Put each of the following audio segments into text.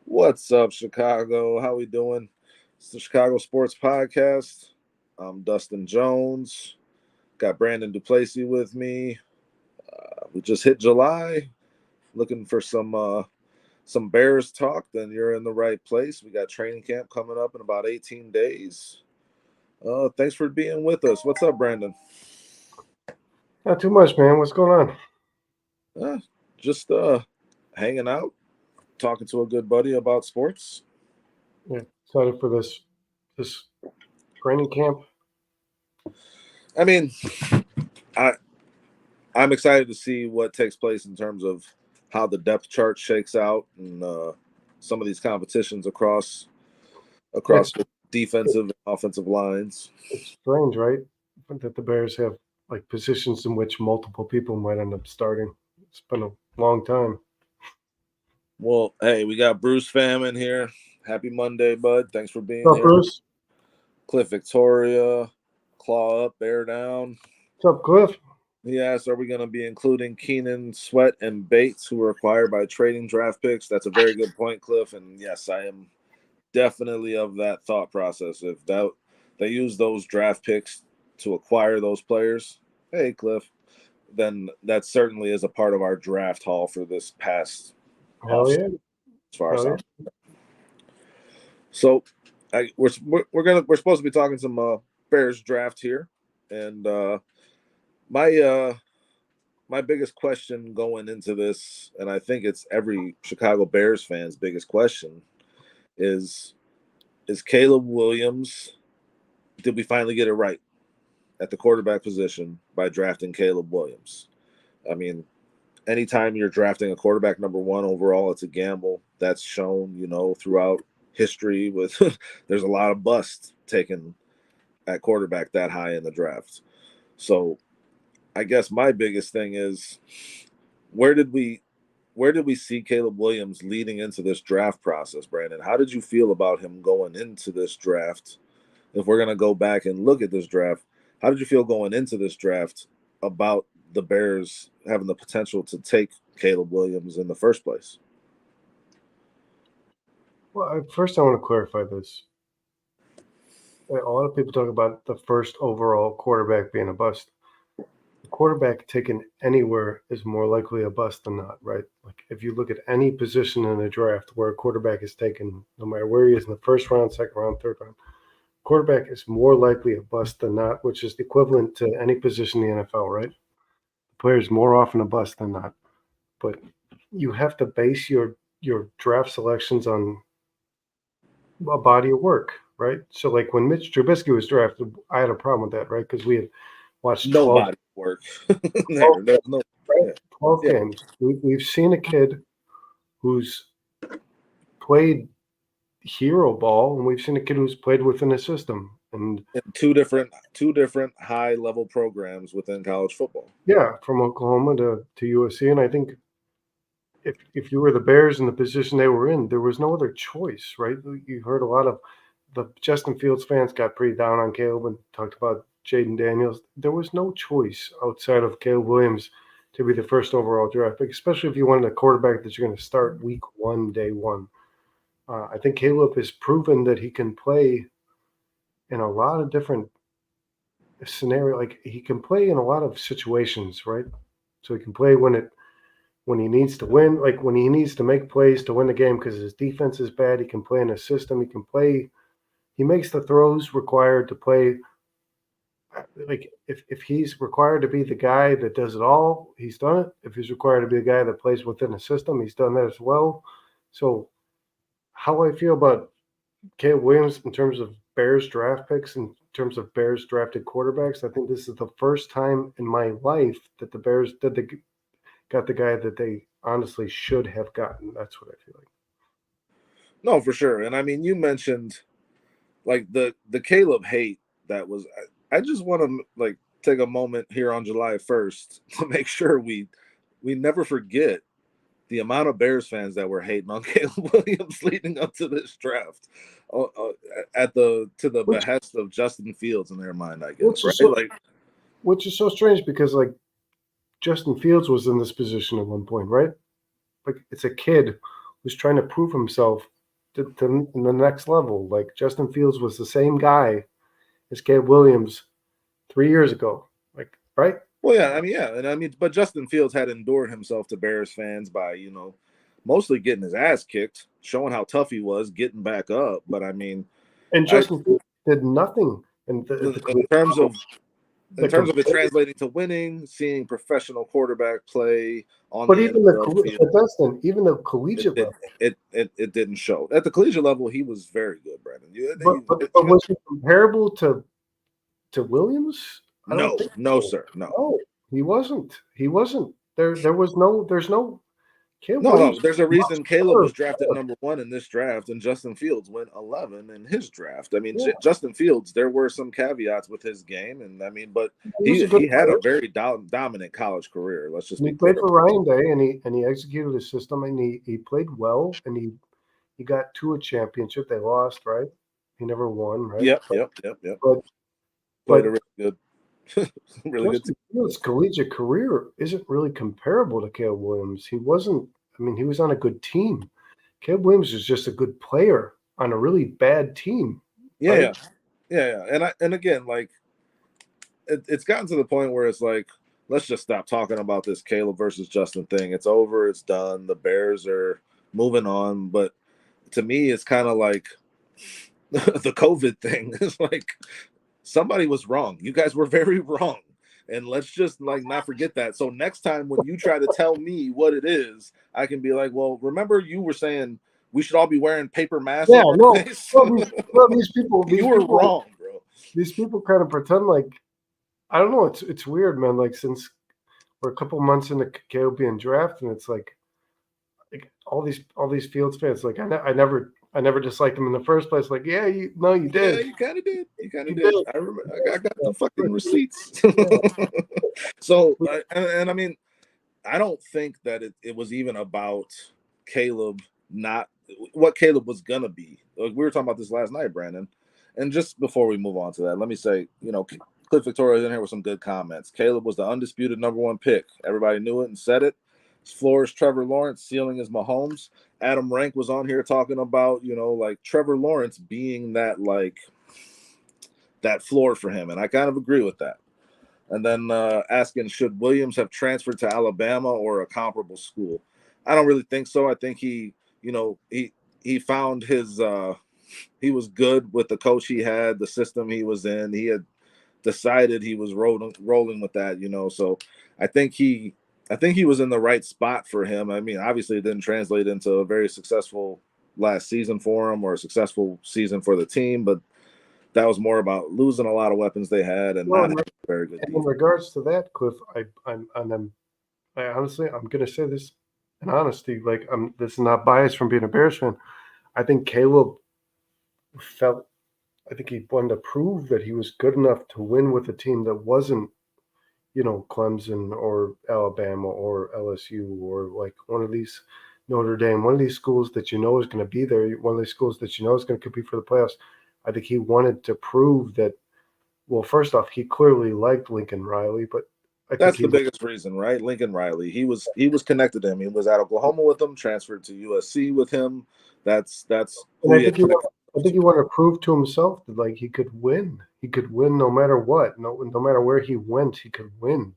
What's up, Chicago? How we doing? It's the Chicago Sports Podcast. I'm Dustin Jones. Got Brandon Duplessis with me. We just hit July. Looking for some Bears talk. Then you're in the right place. We got training camp coming up in about 18 days. Thanks for being with us. What's up, Brandon? Not too much, man. What's going on? Just hanging out, talking to a good buddy about sports. Yeah, excited for this training camp. I mean, I I'm excited to see what takes place in terms of how the depth chart shakes out and some of these competitions across It's the defensive and offensive lines. it's strange, right? That the Bears have like positions in which multiple people might end up starting. It's been a long time. Well, hey, we got Bruce Pham in here. Happy Monday, bud. Thanks for being What's up, here. Bruce? Cliff Victoria, claw up, bear down. What's up, Cliff? He asked, are we going to be including Keenan, Sweat, and Bates, who were acquired by trading draft picks? That's a very good point, Cliff. And yes, I am definitely of that thought process. If that they use those draft picks to acquire those players, hey Cliff, then that certainly is a part of our draft haul for this past Hell off yeah! as far as Hell yeah! so we're supposed to be talking some Bears draft here, and my my biggest question going into this, and I think it's every Chicago Bears fan's biggest question, is Caleb Williams. Did we finally get it right at the quarterback position by drafting Caleb Williams? I mean, anytime you're drafting a quarterback number one overall, it's a gamble. That's shown, throughout history. With there's a lot of busts taken at quarterback that high in the draft. So I guess my biggest thing is where did we see Caleb Williams leading into this draft process, Brandon? How did you feel about him going into this draft? If we're going to go back and look at this draft, how did you feel going into this draft about the Bears having the potential to take Caleb Williams in the first place? Well, first I want to clarify this. A lot of people talk about the first overall quarterback being a bust. Quarterback taken anywhere is more likely a bust than not, right? Like if you look at any position in a draft where a quarterback is taken, no matter where he is in the first round, second round, third round, quarterback is more likely a bust than not, which is equivalent to any position in the NFL, right? The player is more often a bust than not. But you have to base your draft selections on a body of work, right? So like when Mitch Trubisky was drafted, I had a problem with that, right? Because we had watched 12, Nobody work. 12 Never. There's no. right? Yeah. 12 Yeah. games. We've seen a kid who's played hero ball, and we've seen a kid who's played within a system. And In two different high level programs within college football. yeah, from Oklahoma to USC. And I think if you were the Bears in the position they were in, there was no other choice, right? You heard a lot of the Justin Fields fans got pretty down on Caleb and talked about Jaden Daniels. There was no choice outside of Caleb Williams to be the first overall draft pick, especially if you wanted a quarterback that you're going to start week one, day one. I think Caleb has proven that he can play in a lot of different scenarios. Like he can play in a lot of situations, right? So he can play when he needs to win, like when he needs to make plays to win the game because his defense is bad. He can play in a system. He can play. He makes the throws required to play. Like if he's required to be the guy that does it all, he's done it. If he's required to be the guy that plays within a system, he's done that as well. So how I feel about Caleb Williams in terms of Bears draft picks, in terms of Bears drafted quarterbacks, I think this is the first time in my life that the Bears got the guy that they honestly should have gotten. That's what I feel like. No, for sure. And I mean, you mentioned like the Caleb hate that was. I just want to like take a moment here on July 1st to make sure we never forget the amount of Bears fans that were hating on Caleb Williams leading up to this draft, at the to the Which behest of Justin Fields in their mind, I guess, which right? is so Like, which is so strange because like Justin Fields was in this position at one point, right? Like it's a kid who's trying to prove himself to the next level. Like Justin Fields was the same guy as Caleb Williams 3 years ago. Like, right? Well, yeah, and but Justin Fields had endured himself to Bears fans by mostly getting his ass kicked, showing how tough he was, getting back up. But I mean, And I Justin Fields did nothing at the in terms of the it translating to winning, seeing professional quarterback play on but the even NFL field, Dustin, even the it collegiate didn't level. it didn't show. At the collegiate level, he was very good, Brandon. But was he comparable to Williams? I don't No, think no, so. sir, no. No, he wasn't. He wasn't. There's no Caleb No. Williams There's a much reason Caleb better was drafted player. #1 in this draft, and Justin Fields went 11 in his draft. I mean, Yeah, Justin Fields. There were some caveats with his game, and I mean, but he was he a good he had a player. very dominant college career. Let's just And be he played clear for about Ryan Day, and he executed his system, and he played well, and he got to a championship. They lost, right? He never won, it. right? Yep. But Played a but really good, really good team. Justin Fields' collegiate career isn't really comparable to Caleb Williams. He wasn't. I mean, he was on a good team. Caleb Williams is just a good player on a really bad team, Yeah, right? yeah. And again, like it's gotten to the point where it's like, let's just stop talking about this Caleb versus Justin thing. It's over. It's done. The Bears are moving on. But to me, it's kind of like the COVID thing. It's like somebody was wrong. You guys were very wrong. And let's just like not forget that. So next time when you try to tell me what it is, I can be like, well, remember you were saying we should all be wearing paper masks Yeah, over our no, face? well, these people, You were wrong, bro. these people kind of pretend like I don't know. It's weird, man. Like since we're a couple months into Caleb being drafted, and it's like all these Fields fans, like I never disliked him in the first place. Like, yeah, you Yeah, did, you kind of did. You kind of you did. did. I remember. I got the fucking receipts. Yeah. So, and I mean, I don't think that it was even about Caleb not what Caleb was gonna be. Like, we were talking about this last night, Brandon. And just before we move on to that, let me say, Cliff Victoria's in here with some good comments. Caleb was the undisputed #1 pick. Everybody knew it and said it. His floor is Trevor Lawrence, ceiling is Mahomes. Adam Rank was on here talking about, like Trevor Lawrence being that floor for him, and I kind of agree with that. And then asking, should Williams have transferred to Alabama or a comparable school? I don't really think so. I think he found his he was good with the coach he had, the system he was in. He had decided he was rolling with that, So I think he was in the right spot for him. I mean, obviously it didn't translate into a very successful last season for him or a successful season for the team, but that was more about losing a lot of weapons they had and Well, not having a very good and in defense. regards to that, Cliff, I honestly, I'm gonna say this in honesty. Like, this is not biased from being a Bears fan. I think Caleb felt. I think he wanted to prove that he was good enough to win with a team that wasn't, Clemson or Alabama or LSU or like one of these Notre Dame, one of these schools that is going to be there, one of these schools that is going to compete for the playoffs. I think he wanted to prove that. Well, first off, he clearly liked Lincoln Riley, but I think That's he the biggest reason, right? Lincoln Riley. He was connected to him. He was at Oklahoma with him, transferred to USC with him. That's and who he had connected I think he wanted to prove to himself that like he could win. He could win no matter what. No matter where he went, he could win.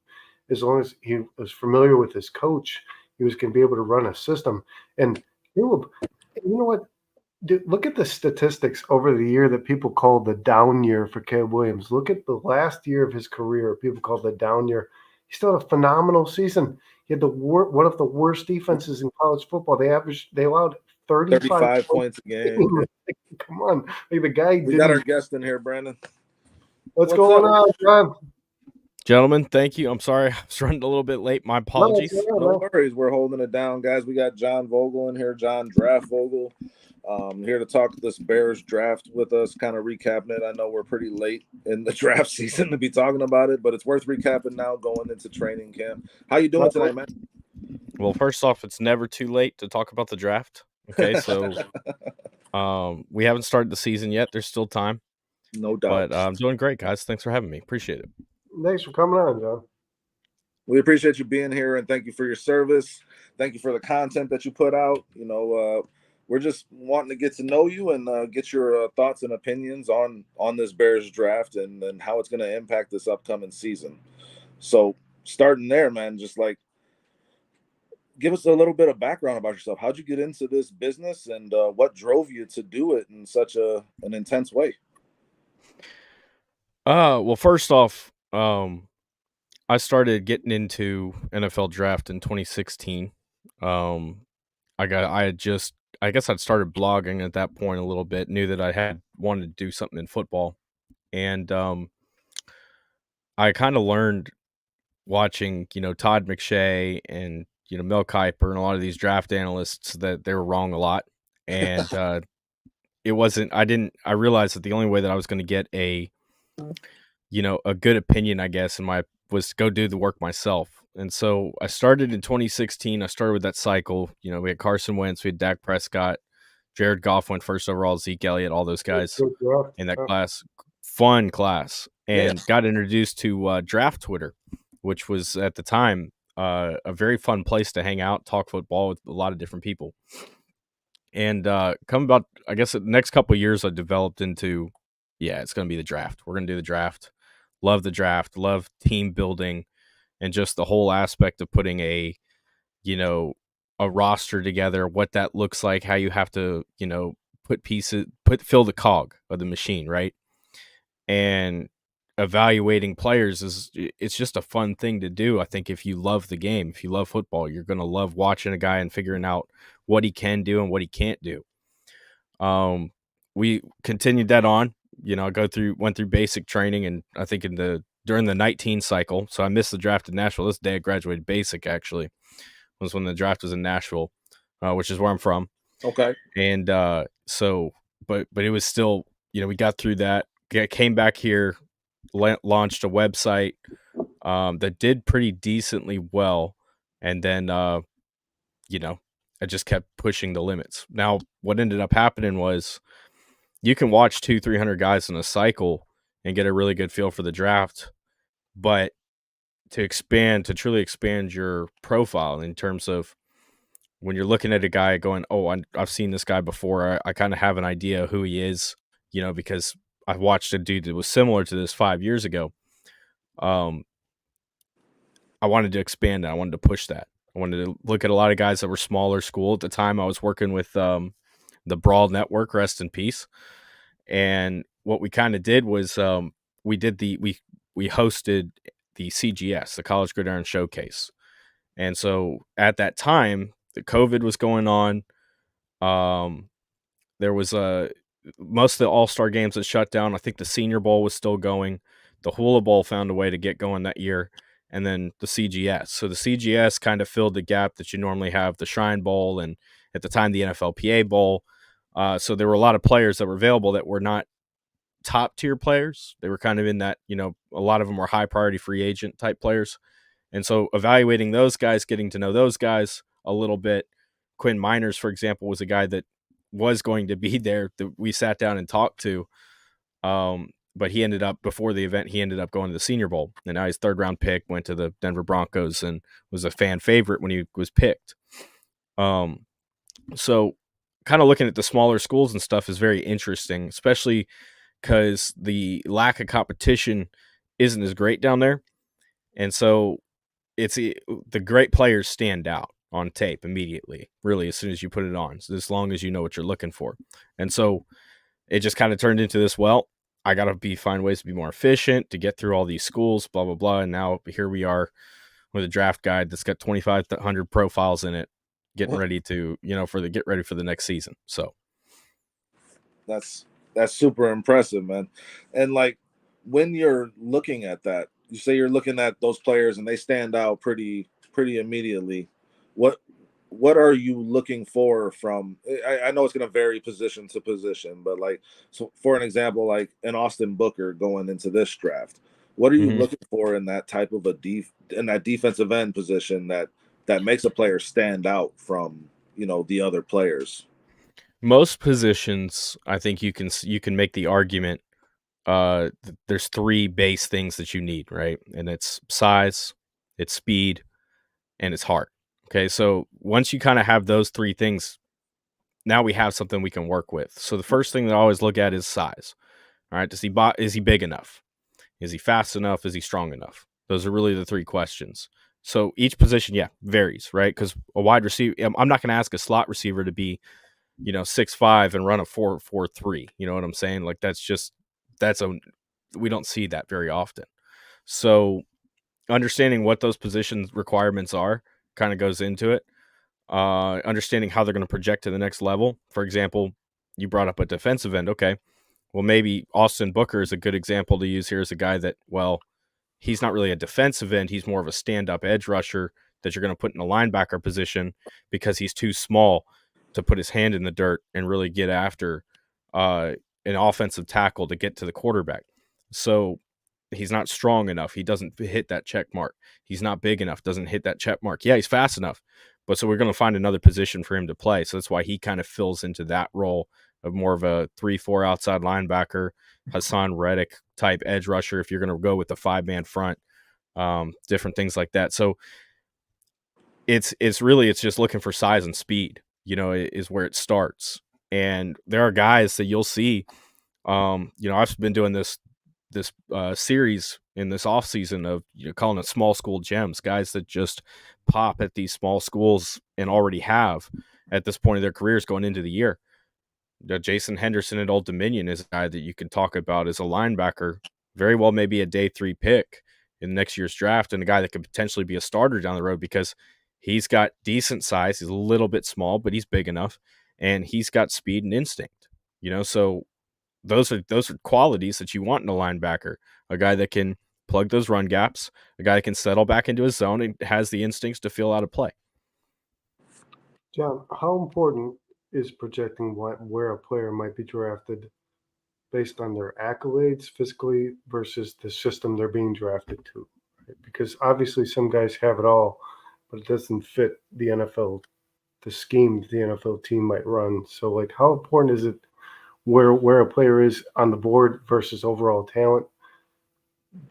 As long as he was familiar with his coach, he was going to be able to run a system. And Caleb, you know what? Dude, look at the statistics over the year that people call the down year for Caleb Williams. Look at the last year of his career. People call the down year. He still had a phenomenal season. He had one of the worst defenses in college football. They allowed 35 35 points points a a game. game. Come on, like the guy We got our didn't. guest in here, Brandon. What's What's going up? on, John? Gentlemen, thank you. I'm sorry I was running a little bit late. My No, it's apologies. all right, No man. worries. We're holding it down, guys. We got John Vogel in here, John Draft Vogel, here to talk this Bears draft with us, kind of recapping it. I know we're pretty late in the draft season to be talking about it, but it's worth recapping now going into training camp. How you doing tonight, man? Well, first off, it's never too late to talk about the draft. Okay, so we haven't started the season yet. There's still time. No doubt. But I'm doing great, guys. Thanks for having me. Appreciate it. Thanks for coming on, John. We appreciate you being here and thank you for your service. Thank you for the content that you put out. we're just wanting to get to know you and get your thoughts and opinions on this Bears draft and how it's going to impact this upcoming season. So starting there, man, just like give us a little bit of background about yourself. How'd you get into this business, and what drove you to do it in such an intense way? Well, first off, I started getting into NFL draft in 2016. Um, I had just, I guess I'd started blogging at that point a little bit, knew that I had wanted to do something in football. And I kind of learned watching, Todd McShay and, Mel Kiper and a lot of these draft analysts that they were wrong a lot. And it wasn't, I realized that the only way that I was going to get a good opinion, I guess, was to go do the work myself. And so I started in 2016. I started with that cycle. We had Carson Wentz, we had Dak Prescott, Jared Goff went first overall, Zeke Elliott, all those guys Good draft. in that Yeah. class. Fun class. And Yeah. got introduced to Draft Twitter, which was at the time a very fun place to hang out, talk football with a lot of different people. And come about, I guess, the next couple of years, I developed into, it's going to be the draft. We're going to do the draft. Love the draft. Love team building, and just the whole aspect of putting a roster together. What that looks like. How you have to, fill the cog of the machine, right? And evaluating players it's just a fun thing to do. I think if you love the game, if you love football, you're going to love watching a guy and figuring out what he can do and what he can't do. We continued that on, went through basic training, and I think during the 19 cycle, so I missed the draft in Nashville. This day I graduated basic, actually, was when the draft was in Nashville, which is where I'm from. Okay. And but it was still, we got through that, came back here, launched a website that did pretty decently well. And then, I just kept pushing the limits. Now, what ended up happening was you can watch 200-300 guys in a cycle and get a really good feel for the draft. But to truly expand your profile in terms of when you're looking at a guy going, oh, I've seen this guy before. I kind of have an idea who he is, because I watched a dude that was similar to this 5 years ago. I wanted to expand that. I wanted to push that. I wanted to look at a lot of guys that were smaller school. At the time, I was working with the Brawl Network, rest in peace. And what we kind of did was we hosted the CGS, the College Gridiron Showcase. And so at that time, the COVID was going on. There was most of the All-Star games that shut down. I think the Senior Bowl was still going. The Hula Bowl found a way to get going that year. And then the CGS. So the CGS kind of filled the gap that you normally have, the Shrine Bowl, and at the time, the NFLPA Bowl. So there were a lot of players that were available that were not top tier players. They were kind of in that, a lot of them were high priority free agent type players. And so evaluating those guys, getting to know those guys a little bit. Quinn Miners, for example, was a guy that was going to be there that we sat down and talked to. But he ended up, before the event, he ended up going to the Senior Bowl. And now he's third round pick, went to the Denver Broncos and was a fan favorite when he was picked. So kind of looking at the smaller schools and stuff is very interesting, especially because the lack of competition isn't as great down there. And so the great players stand out on tape immediately, really, as soon as you put it on, so as long as you know what you're looking for. And so it just kind of turned into this, well, I got to find ways to be more efficient, to get through all these schools, blah, blah, blah. And now here we are with a draft guide that's got 2,500 profiles in it, getting ready to, get ready for the next season. So that's super impressive, man. And like, when you're looking at that, you say you're looking at those players and they stand out pretty immediately. What are you looking for from? I know it's going to vary position to position, but like, so for an example, like an Austin Booker going into this draft, what are you looking for in that type of in that defensive end position that makes a player stand out from the other players? Most positions, I think you can make the argument. There's three base things that you need, right? And it's size, it's speed, and it's heart. Okay, so once you kind of have those three things now we have something we can work with. So the first thing that I always look at is size. All right, is he big enough? Is he fast enough? Is he strong enough? Those are really the three questions. So each position, yeah, varies, right? Because a wide receiver, I'm not going to ask a slot receiver to be, 6'5" and run a 4.43. You know what I'm saying? Like we don't see that very often. So understanding what those positions requirements are kind of goes into it. Understanding how they're going to project to the next level. For example, you brought up a defensive end. Okay, well, maybe Austin Booker is a good example to use here as a guy that, well, he's not really a defensive end. He's more of a stand-up edge rusher that you're going to put in a linebacker position because he's too small to put his hand in the dirt and really get after an offensive tackle to get to the quarterback. So he's not strong enough. He doesn't hit that check mark. He's not big enough, doesn't hit that check mark. Yeah, he's fast enough. But so we're going to find another position for him to play. So that's why he kind of fills into that role of more of a 3-4 outside linebacker, Hassan Reddick type edge rusher if you're going to go with the 5-man front, different things like that. So it's just looking for size and speed, is where it starts. And there are guys that you'll see, I've been doing this series in this offseason of calling it small school gems, guys that just pop at these small schools and already have at this point of their careers going into the year. Jason Henderson at Old Dominion is a guy that you can talk about as a linebacker, very well maybe a day 3 pick in next year's draft, and a guy that could potentially be a starter down the road because he's got decent size. He's a little bit small, but he's big enough, and he's got speed and instinct. So those are qualities that you want in a linebacker, a guy that can plug those run gaps, a guy that can settle back into his zone and has the instincts to feel out of play. John, how important is projecting where a player might be drafted based on their accolades physically versus the system they're being drafted to? Because obviously some guys have it all, but it doesn't fit the NFL, the scheme the NFL team might run. So, like, how important is it where a player is on the board versus overall talent,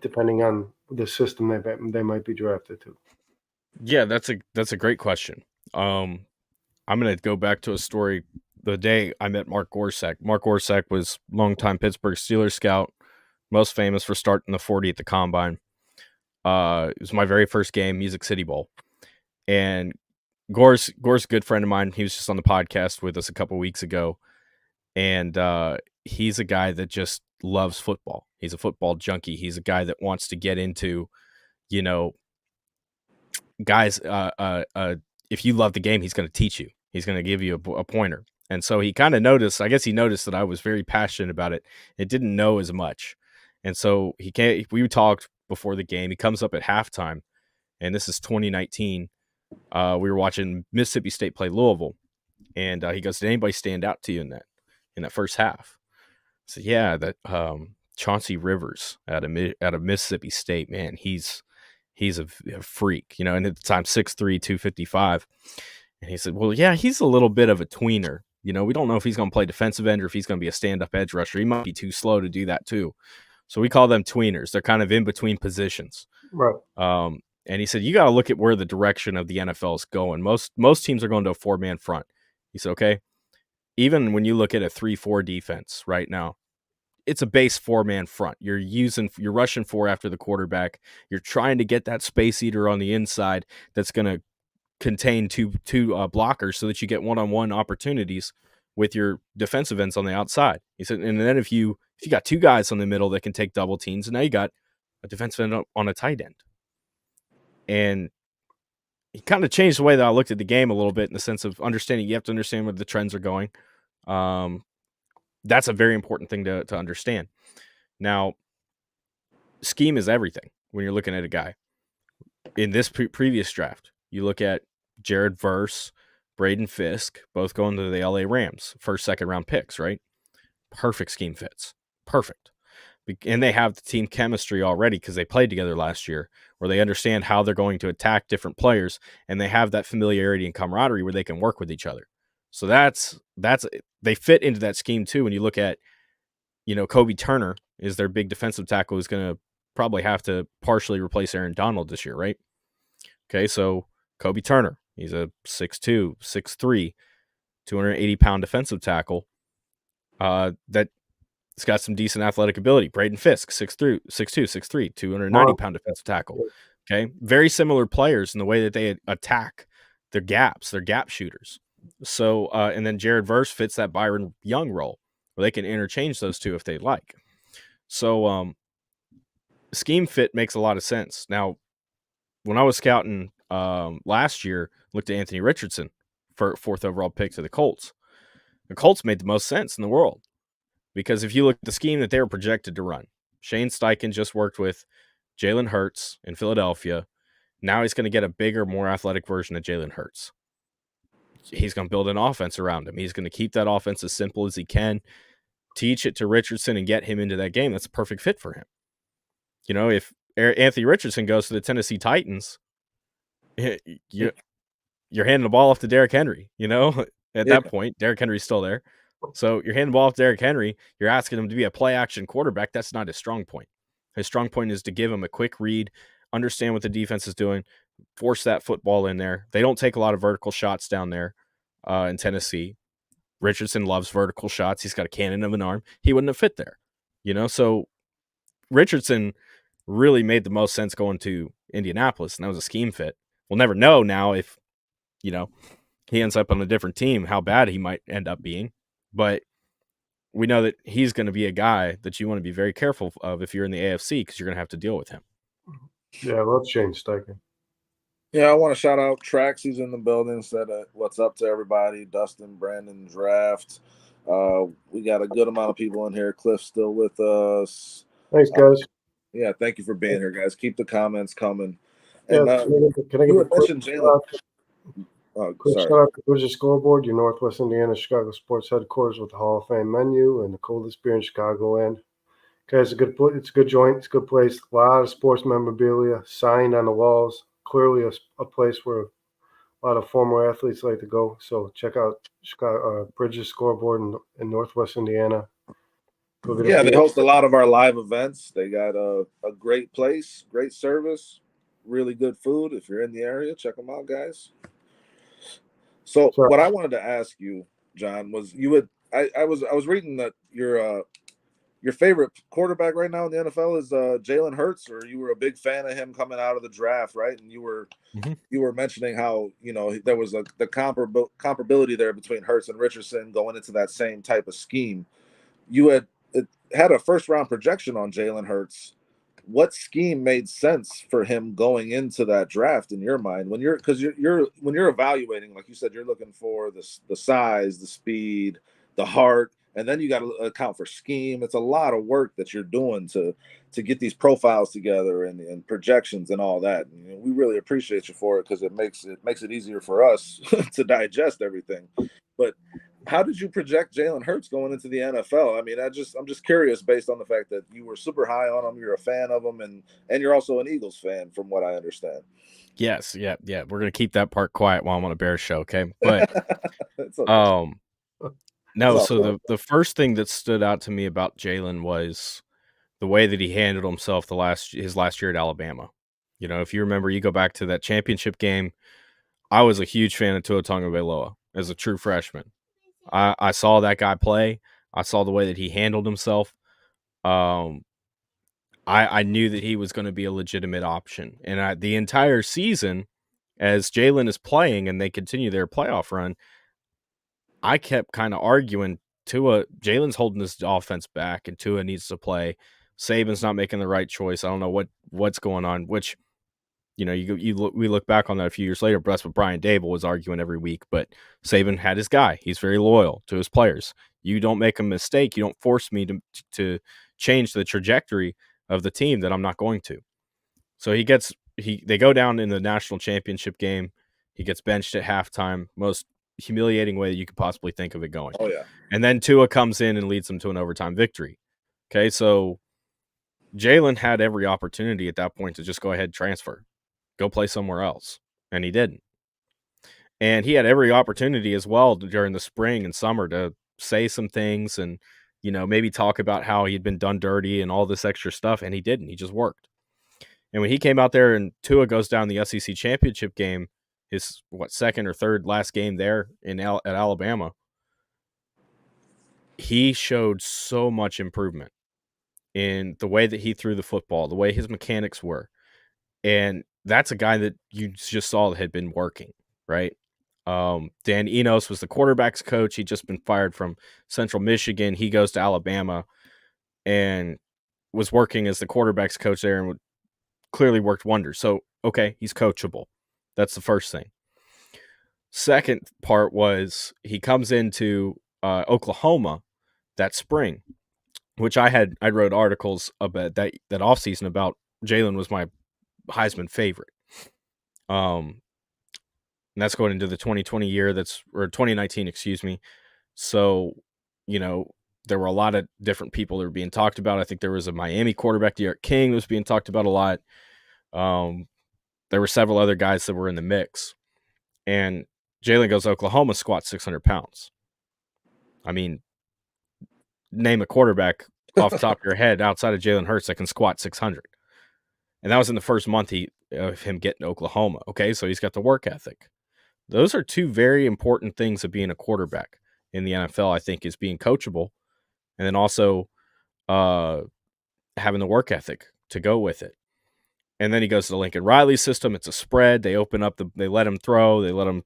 depending on the system they might be drafted to? Yeah, that's a great question. I'm going to go back to a story. The day I met Mark Gorsak. Mark Gorsak was longtime Pittsburgh Steelers scout, most famous for starting the 40 at the combine. It was my very first game, Music City Bowl. And Gore's a good friend of mine. He was just on the podcast with us a couple weeks ago. And he's a guy that just loves football. He's a football junkie. He's a guy that wants to get into, guys, if you love the game, he's going to teach you. He's going to give you a pointer. And so he kind of noticed that I was very passionate about it. It didn't know as much. And so we talked before the game. He comes up at halftime, and this is 2019. We were watching Mississippi State play Louisville. And he goes, "Did anybody stand out to you in that first half?" I said, "Yeah, that Chauncey Rivers out of Mississippi State, man, he's a freak, and at the time 6'3", 255. And he said, "Well, yeah, he's a little bit of a tweener. We don't know if he's going to play defensive end or if he's going to be a stand-up edge rusher. He might be too slow to do that too." So we call them tweeners. They're kind of in between positions. Right. And he said, "You got to look at where the direction of the NFL is going. Most teams are going to a 4-man front." He said, "Okay, even when you look at a 3-4 defense right now, it's a base 4-man front. You're rushing 4 after the quarterback. You're trying to get that space eater on the inside that's going to contain two blockers so that you get one-on-one opportunities with your defensive ends on the outside." He said, "And then if you got 2 guys on the middle that can take double teams, and now you got a defensive end on a tight end." And he kind of changed the way that I looked at the game a little bit in the sense of understanding. You have to understand where the trends are going. That's a very important thing to understand. Now, scheme is everything when you're looking at a guy. In this previous draft, you look at Jared Verse, Braden Fisk, both going to the LA Rams, first, second round picks, right? Perfect scheme fits. Perfect. And they have the team chemistry already because they played together last year, where they understand how they're going to attack different players, and they have that familiarity and camaraderie where they can work with each other. So that's they fit into that scheme too. When you look at, Kobe Turner is their big defensive tackle who's going to probably have to partially replace Aaron Donald this year, right? Okay, so Kobe Turner, he's a 6'2", 6'3", 280-pound defensive tackle that's got some decent athletic ability. Braden Fisk, 6'2", 6'3", 290-pound defensive tackle. Okay, very similar players in the way that they attack their gaps. They're gap shooters. So, and then Jared Verse fits that Byron Young role, where they can interchange those two if they like. So, scheme fit makes a lot of sense. Now, when I was scouting last year, looked at Anthony Richardson for 4th overall pick to the Colts. The Colts made the most sense in the world because if you look at the scheme that they were projected to run, Shane Steichen just worked with Jalen Hurts in Philadelphia. Now he's going to get a bigger, more athletic version of Jalen Hurts. He's going to build an offense around him. He's going to keep that offense as simple as he can, teach it to Richardson and get him into that game. That's a perfect fit for him. You know, if Anthony Richardson goes to the Tennessee Titans, you're handing the ball off to Derrick Henry, you know? At that point, Derrick Henry's still there. So you're handing the ball off to Derrick Henry. You're asking him to be a play-action quarterback. That's not his strong point. His strong point is to give him a quick read, understand what the defense is doing, force that football in there. They don't take a lot of vertical shots down there in Tennessee. Richardson loves vertical shots. He's got a cannon of an arm. He wouldn't have fit there, you know? So Richardson really made the most sense going to Indianapolis, and that was a scheme fit. We'll never know now if, you know, he ends up on a different team, how bad he might end up being. But we know that he's going to be a guy that you want to be very careful of if you're in the AFC because you're going to have to deal with him. Yeah, I love Shane Steichen. Yeah, I want to shout out Trax. He's in the building. Said what's up to everybody. Dustin, Brandon, Draft. We got a good amount of people in here. Cliff's still with us. Thanks, guys. Yeah, thank you for being here, guys. Keep the comments coming. Yeah, And can I get a quick Jalen? Quick shout out to Bridges Scoreboard, your Northwest Indiana Chicago sports headquarters with the Hall of Fame menu and the coldest beer in Chicagoland. Guys, it's a good joint. It's a good place. A lot of sports memorabilia signed on the walls. Clearly a place where a lot of former athletes like to go. So check out Chicago, Bridges Scoreboard in Northwest Indiana. Yeah, they host a lot of our live events. They got a great place, great service, really good food. If you're in the area, check them out, guys. So what I wanted to ask you, John, was I was reading that your favorite quarterback right now in the NFL is Jalen Hurts, or you were a big fan of him coming out of the draft, right? And you were mentioning how, you know, there was the comparability there between Hurts and Richardson going into that same type of scheme. You had a first round projection on Jalen Hurts. What scheme made sense for him going into that draft in your mind? When you're evaluating, like you said, you're looking for the size, the speed, the heart, and then you got to account for scheme. It's a lot of work that you're doing to get these profiles together and projections and all that. And we really appreciate you for it because it makes it easier for us to digest everything. But how did you project Jalen Hurts going into the NFL? I mean, I'm just curious based on the fact that you were super high on him, you're a fan of him, and you're also an Eagles fan, from what I understand. Yes, yeah. We're gonna keep that part quiet while I'm on a Bears show, okay? But no. So the first thing that stood out to me about Jalen was the way that he handled himself his last year at Alabama. You know, if you remember, you go back to that championship game. I was a huge fan of Tua Tagovailoa as a true freshman. I saw that guy play. I saw the way that he handled himself. I knew that he was going to be a legitimate option. And the entire season, as Jalen is playing and they continue their playoff run, I kept kind of arguing Jalen's holding this offense back and Tua needs to play. Saban's not making the right choice. I don't know what's going on, which, you know, we look back on that a few years later. That's what Brian Dable was arguing every week. But Saban had his guy. He's very loyal to his players. You don't make a mistake. You don't force me to change the trajectory of the team that I'm not going to. So they go down in the national championship game. He gets benched at halftime. Most humiliating way that you could possibly think of it going. Oh yeah. And then Tua comes in and leads them to an overtime victory. Okay, so Jalen had every opportunity at that point to just go ahead and transfer. Go play somewhere else. And he didn't. And he had every opportunity as well during the spring and summer to say some things and, you know, maybe talk about how he'd been done dirty and all this extra stuff. And he didn't. He just worked. And when he came out there and Tua goes down the SEC championship game his second or third last game there at Alabama, he showed so much improvement in the way that he threw the football, the way his mechanics were. And that's a guy that you just saw that had been working, right? Dan Enos was the quarterback's coach. He'd just been fired from Central Michigan. He goes to Alabama and was working as the quarterback's coach there and clearly worked wonders. So, okay, he's coachable. That's the first thing. Second part was he comes into Oklahoma that spring, which I wrote articles about that offseason about. Jalen was my Heisman favorite. And that's going into the 2020 year, or 2019, excuse me. So, there were a lot of different people that were being talked about. I think there was a Miami quarterback, Derek King, that was being talked about a lot. There were several other guys that were in the mix. And Jalen goes to Oklahoma, squats 600 pounds. I mean, name a quarterback off the top of your head outside of Jalen Hurts that can squat 600. And that was in the first month of him getting to Oklahoma. Okay, so he's got the work ethic. Those are two very important things of being a quarterback in the NFL, I think, is being coachable and then also having the work ethic to go with it. And then he goes to the Lincoln Riley system. It's a spread. They open up they let him throw. They let him,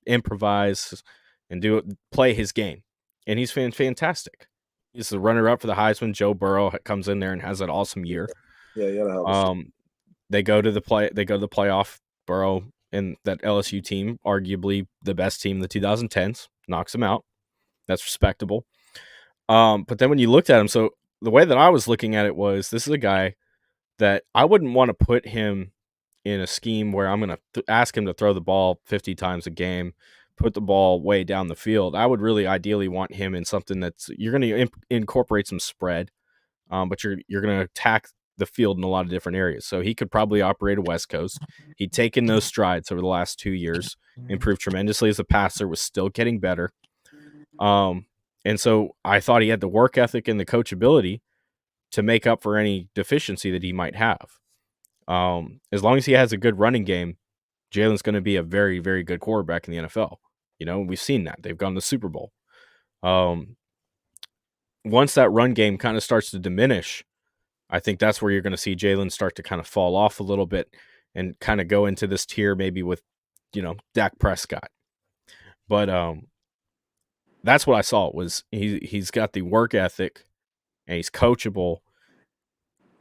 improvise and play his game. And he's fantastic. He's the runner-up for the Heisman. Joe Burrow comes in there and has an awesome year. Yeah. They go to the playoff. Burrow and that LSU team, arguably the best team in the 2010s, knocks him out. That's respectable. But then when you looked at him, so the way that I was looking at it was, this is a guy that I wouldn't want to put him in a scheme where I'm going to ask him to throw the ball 50 times a game, put the ball way down the field. I would really ideally want him in something that's you're going to incorporate some spread, but you're going to attack the field in a lot of different areas. So he could probably operate a West Coast. He'd taken those strides over the last 2 years, improved tremendously as a passer, was still getting better. And so I thought he had the work ethic and the coachability to make up for any deficiency that he might have. As long as he has a good running game, Jalen's going to be a very, very good quarterback in the NFL. We've seen that. They've gone to the Super Bowl. Once that run game kind of starts to diminish, I think that's where you're going to see Jalen start to kind of fall off a little bit and kind of go into this tier maybe with, Dak Prescott. But that's what I saw was he's got the work ethic and he's coachable.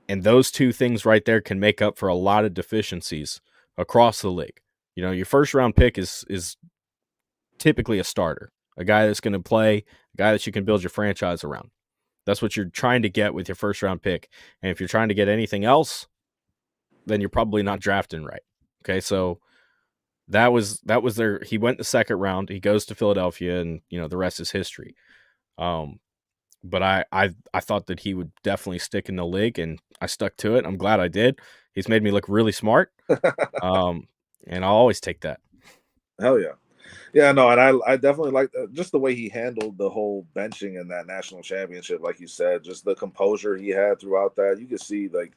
And those two things right there can make up for a lot of deficiencies across the league. Your first round pick is typically a starter, a guy that's going to play, a guy that you can build your franchise around. That's what you're trying to get with your first round pick. And if you're trying to get anything else, then you're probably not drafting right. Okay, so that was their. He went the second round. He goes to Philadelphia, and the rest is history. But I thought that he would definitely stick in the league, and I stuck to it. I'm glad I did. He's made me look really smart, and I'll always take that. Hell yeah. Yeah, no, and I definitely like just the way he handled the whole benching in that national championship, like you said, just the composure he had throughout that. You could see like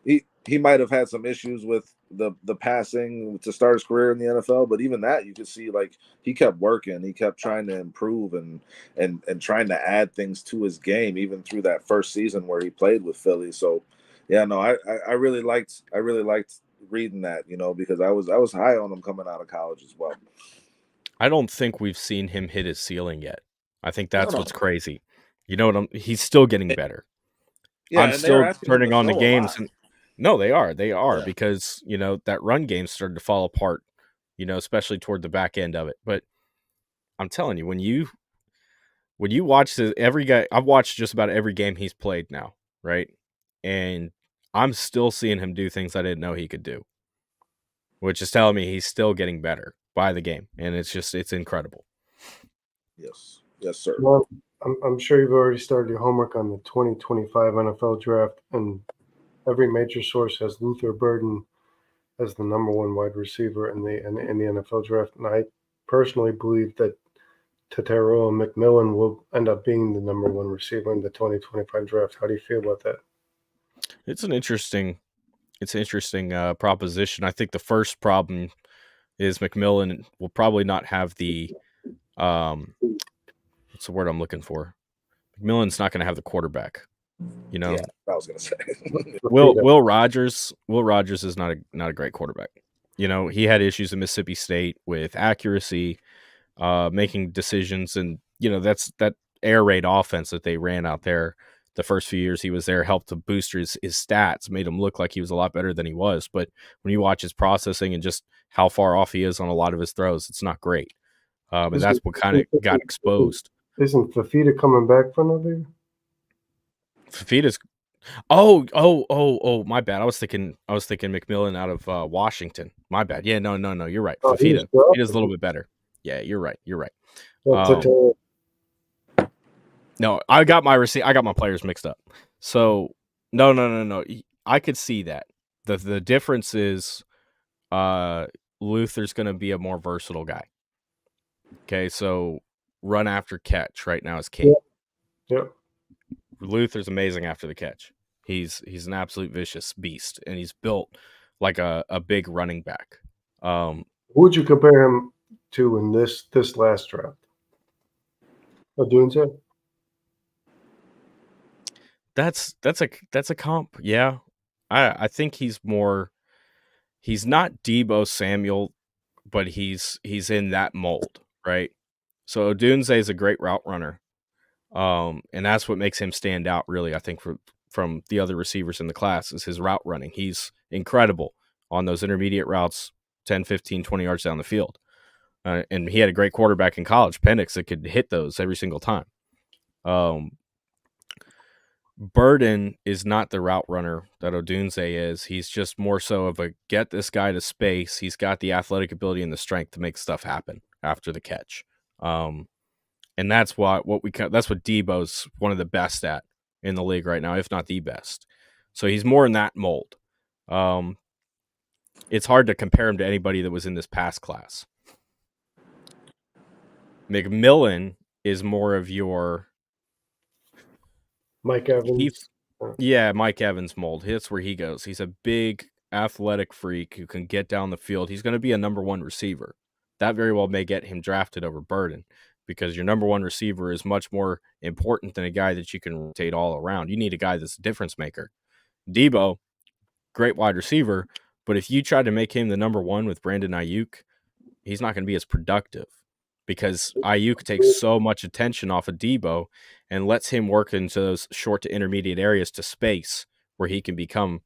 he might have had some issues with the passing to start his career in the NFL, but even that you could see like he kept working, he kept trying to improve and trying to add things to his game even through that first season where he played with Philly. So yeah, no, I really liked reading that, because I was high on him coming out of college as well. I don't think we've seen him hit his ceiling yet. I think that's what's crazy. He's still getting better. Yeah, I'm still turning on the games. No, they are because, that run game started to fall apart, especially toward the back end of it. But I'm telling you, when you watch every guy, I've watched just about every game he's played now, right? And I'm still seeing him do things I didn't know he could do, which is telling me he's still getting better by the game. And it's incredible. Yes, sir. Well, I'm sure you've already started your homework on the 2025 NFL draft, and every major source has Luther Burden as the number one wide receiver in the NFL draft. And I personally believe that Tetero and McMillan will end up being the number one receiver in the 2025 draft. How do you feel about that? It's an interesting it's an interesting proposition. I think the first problem is McMillan will probably not have the what's the word I'm looking for? McMillan's not going to have the quarterback. You know, Yeah, I was gonna say. Will Rogers is not a great quarterback. You know, he had issues in Mississippi State with accuracy, making decisions, and you know that air raid offense that they ran out there the first few years he was there helped to boost his stats, made him look like he was a lot better than he was. But when you watch his processing and just how far off he is on a lot of his throws, it's not great. And that's what kind of got exposed. Isn't Fafita coming back for another year? Fafita's my bad. I was thinking McMillan out of Washington. My bad. Yeah, no, you're right. Oh, Fafita's a little bit better. Yeah, you're right. No, I got my players mixed up. So no. I could see that. The difference is Luther's going to be a more versatile guy. Okay, so run after catch right now is king. Yep. Luther's amazing after the catch. He's an absolute vicious beast, and he's built like a big running back. Who would you compare him to in this last draft? Odunze? That's a comp. Yeah, I think he's not Deebo Samuel, but he's in that mold, right? So Odunze is a great route runner. And that's what makes him stand out, really, I think, from the other receivers in the class is his route running. He's incredible on those intermediate routes, 10, 15, 20 yards down the field. And he had a great quarterback in college, Penix, that could hit those every single time. Burden is not the route runner that Odunze is. He's just more so of a get this guy to space. He's got the athletic ability and the strength to make stuff happen after the catch. And that's that's what Deebo's one of the best at in the league right now, if not the best. So he's more in that mold. It's hard to compare him to anybody that was in this past class. McMillan is more of your Mike Evans. Mike Evans mold. That's where he goes. He's a big athletic freak who can get down the field. He's going to be a number one receiver. That very well may get him drafted over Burden, because your number one receiver is much more important than a guy that you can rotate all around. You need a guy that's a difference maker. Deebo, great wide receiver, but if you try to make him the number one with Brandon Ayuk, he's not going to be as productive, because Ayuk takes so much attention off of Deebo and lets him work into those short to intermediate areas to space where he can become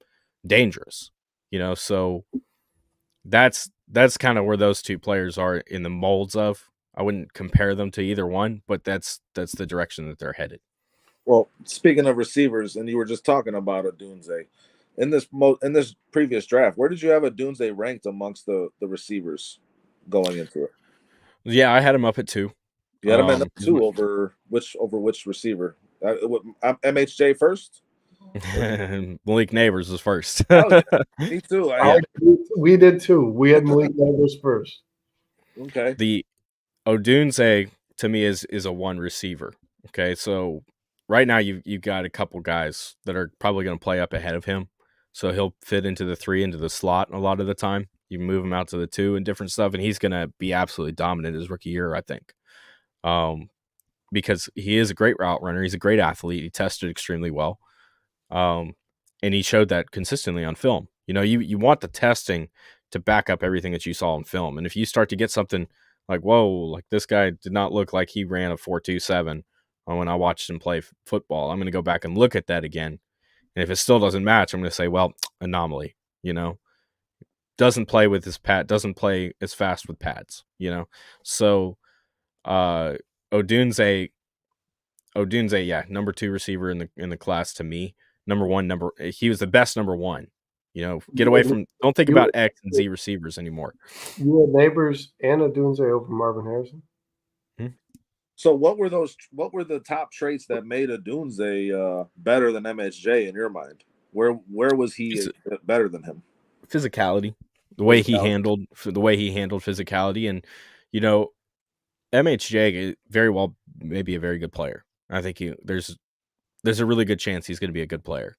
dangerous. You know, so that's kind of where those two players are in the molds of. I wouldn't compare them to either one, but that's the direction that they're headed. Well, speaking of receivers, and you were just talking about Odunze, in this previous draft, where did you have Odunze ranked amongst the receivers going into it? Yeah, I had him up at 2. You had him at 2 over which receiver? MHJ first? Malik Neighbors was first. Oh, yeah. Me too. We did too. We had Malik Neighbors first. Okay. The Odunze to me is a one receiver. Okay, so right now you've got a couple guys that are probably going to play up ahead of him, so he'll fit into the 3 into the slot a lot of the time. You move him out to the 2 and different stuff, and he's going to be absolutely dominant his rookie year, I think, because he is a great route runner. He's a great athlete. He tested extremely well, and he showed that consistently on film. You know, you want the testing to back up everything that you saw on film, and if you start to get something like, whoa, like this guy did not look like he ran a 4.27 when I watched him play football, I'm going to go back and look at that again. And if it still doesn't match, I'm going to say, well, anomaly, you know, doesn't play with his pad, doesn't play as fast with pads, you know? So, Odunze, yeah, number 2 receiver in the class to me. He was the best number 1. You know, get away from, don't think about X and Z receivers anymore. You had Neighbors and Odunze over Marvin Harrison. So what were the top traits that made Odunze better than MSJ in your mind? Where was he better than him? Physicality, the way he handled physicality, and you know, MHJ very well may be a very good player. I think there's a really good chance he's going to be a good player.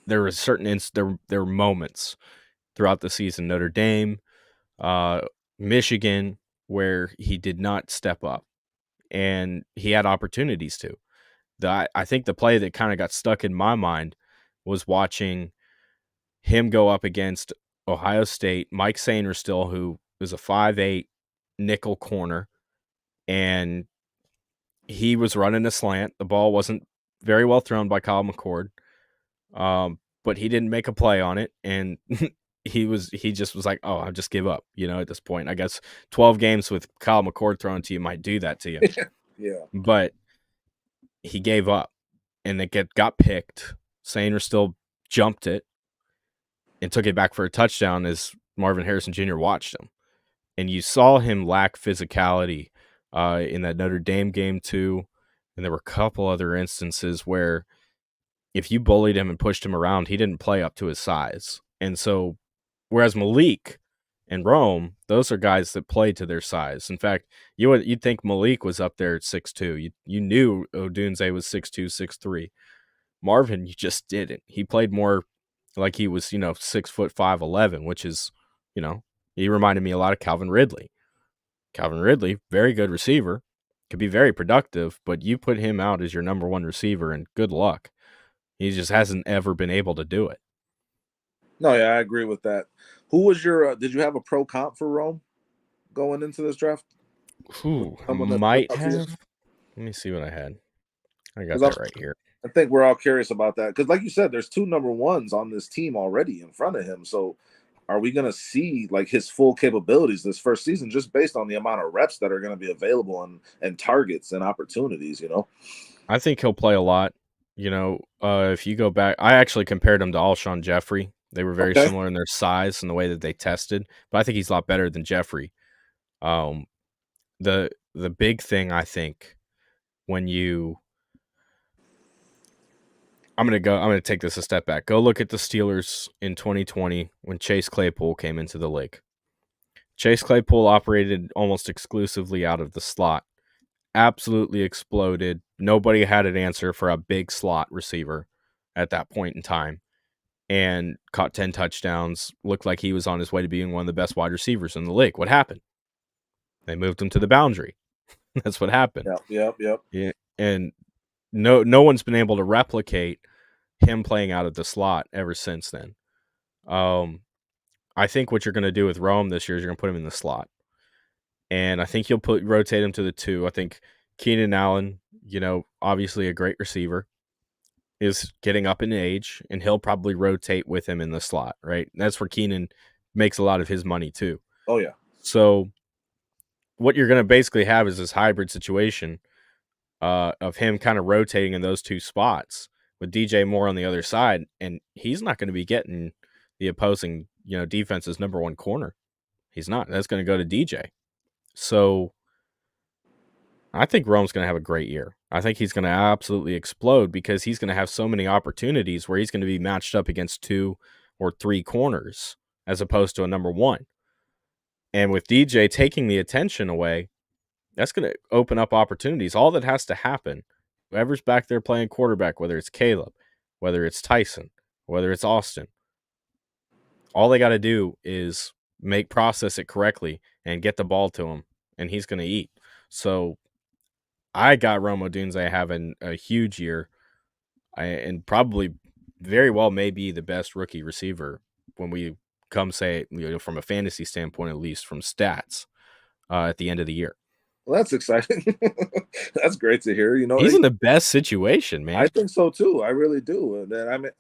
there was certain there were moments throughout the season, Notre Dame, Michigan, where he did not step up, and he had opportunities to. I think the play that kind of got stuck in my mind was watching him go up against Ohio State, Mike Sainristil, who is a 5'8" nickel corner, and he was running a slant. The ball wasn't very well thrown by Kyle McCord, but he didn't make a play on it, and he just was like, "Oh, I'll just give up." At this point, I guess 12 games with Kyle McCord thrown to you might do that to you. Yeah. But he gave up, and it got picked. Sainer still jumped it and took it back for a touchdown as Marvin Harrison Jr. watched him. And you saw him lack physicality in that Notre Dame game too. And there were a couple other instances where if you bullied him and pushed him around, he didn't play up to his size. And so, whereas Malik and Rome, those are guys that play to their size. In fact, you'd think Malik was up there at 6'2". You knew Odunze was 6'2", 6'3". Marvin, you just didn't. He played more like he was, 6'5", 11", which is, he reminded me a lot of Calvin Ridley. Calvin Ridley, very good receiver, could be very productive, but you put him out as your number one receiver, and good luck. He just hasn't ever been able to do it. No, yeah, I agree with that. Who was your? Did you have a pro comp for Rome going into this draft? Ooh, Someone that stood might out to you? have. Let me see what I had. I got 'Cause that right here. I think we're all curious about that because, like you said, there's two number ones on this team already in front of him. So, are we going to see like his full capabilities this first season just based on the amount of reps that are going to be available and targets and opportunities? I think he'll play a lot. If you go back, I actually compared him to Alshon Jeffrey. They were very Okay. similar in their size and the way that they tested, but I think he's a lot better than Jeffrey. Um, the big thing I think when I'm gonna take this a step back. Go look at the Steelers in 2020 when Chase Claypool came into the league. Chase Claypool operated almost exclusively out of the slot. Absolutely exploded. Nobody had an answer for a big slot receiver at that point in time, and caught 10 touchdowns. Looked like he was on his way to being one of the best wide receivers in the league. What happened? They moved him to the boundary. That's what happened. Yep. Yeah, and no one's been able to replicate him playing out of the slot ever since then. I think what you're going to do with Rome this year is you're going to put him in the slot, and I think you'll rotate him to the 2. I think Keenan Allen, obviously a great receiver, is getting up in age, and he'll probably rotate with him in the slot, right? And that's where Keenan makes a lot of his money too. Oh yeah. So what you're going to basically have is this hybrid situation of him kind of rotating in those 2 spots with DJ Moore on the other side, and he's not going to be getting the opposing, defense's number 1 corner. He's not. That's going to go to DJ. So I think Rome's going to have a great year. I think he's going to absolutely explode because he's going to have so many opportunities where he's going to be matched up against 2 or 3 corners as opposed to a number 1. And with DJ taking the attention away, that's going to open up opportunities. All that has to happen, whoever's back there playing quarterback, whether it's Caleb, whether it's Tyson, whether it's Austin, all they got to do is process it correctly and get the ball to him, and he's going to eat. So I got Rome Odunze having a huge year, and probably very well may be the best rookie receiver when we come say, from a fantasy standpoint, at least from stats, at the end of the year. Well, that's exciting. That's great to hear. He's in the best situation, man. I think so too. I really do. And then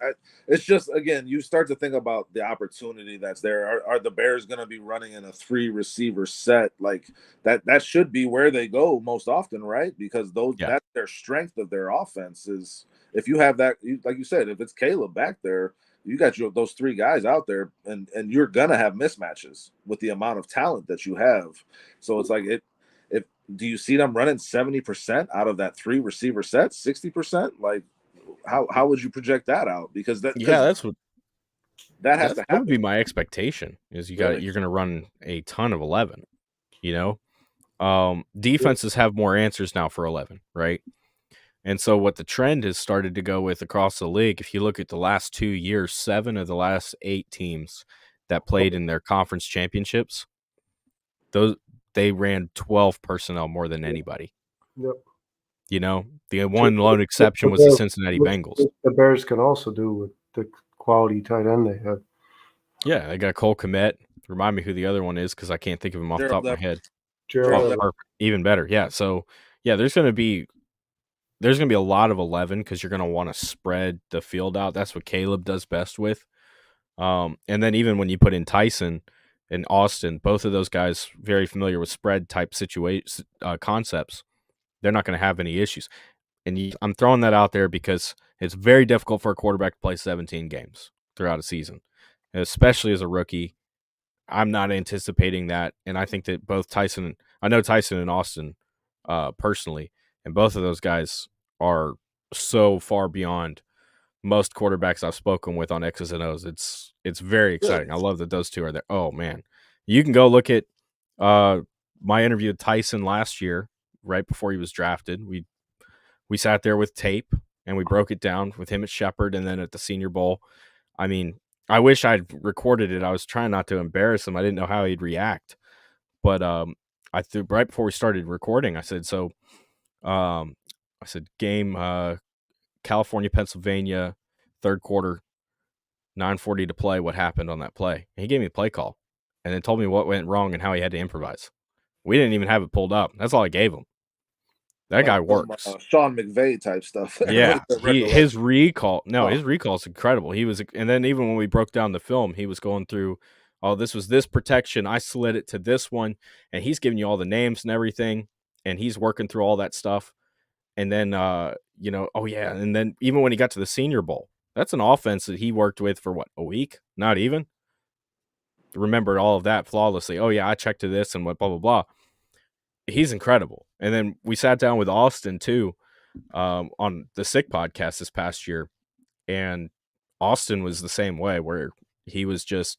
it's just again, you start to think about the opportunity that's there. Are the Bears going to be running in a 3 receiver set like that? That should be where they go most often, right? Because that's their strength of their offense is if you have that, like you said, if it's Caleb back there, you got those 3 guys out there, and you're gonna have mismatches with the amount of talent that you have. So it's like do you see them running 70% out of that 3 receiver set, 60%? Like, how would you project that out? Because that has to happen. That would be my expectation. Is you're going to run a ton of 11. Defenses have more answers now for 11, right? And so what the trend has started to go with across the league, if you look at the last 2 years, 7 of the last 8 teams that played in their conference championships, those they ran 12 personnel more than anybody. Yep. You know, the one lone Which exception was the Cincinnati Bengals. the Bears can also do with the quality tight end they have. Yeah, they got Cole Kmet. Remind me who the other one is because I can't think of him off the top of my head. Gerald Oh, Everett. perfect. Even better. Yeah. So yeah, there's gonna be a lot of 11 because you're gonna want to spread the field out. That's what Caleb does best with. And then even when you put in Tyson and Austin, both of those guys very familiar with spread type situation concepts. They're not going to have any issues. And I'm throwing that out there because it's very difficult for a quarterback to play 17 games throughout a season, and especially as a rookie. I'm not anticipating that, and I think that I know Tyson and Austin personally, and both of those guys are so far beyond most quarterbacks I've spoken with on X's and O's. It's very exciting. I love that those two are there. Oh man, you can go look at my interview with Tyson last year, right before he was drafted. We sat there with tape and we broke it down with him at Shepherd and then at the Senior Bowl. I mean, I wish I'd recorded it. I was trying not to embarrass him. I didn't know how he'd react, but I threw right before we started recording. I said, game California, Pennsylvania, third quarter, 9:40 to play. What happened on that play? And he gave me a play call, and then told me what went wrong and how he had to improvise. We didn't even have it pulled up. That's all I gave him. That guy works. Sean McVay type stuff. Yeah, his recall. No, Oh. his recall is incredible. And then even when we broke down the film, he was going through, oh, this was this protection. I slid it to this one, and he's giving you all the names and everything, and he's working through all that stuff. And then, oh yeah, and then even when he got to the Senior Bowl, that's an offense that he worked with for what, a week? Not even. Remembered all of that flawlessly. Oh yeah, I checked to this and what blah blah blah. He's incredible. And then we sat down with Austin too, on the Sick podcast this past year, and Austin was the same way, where he was just,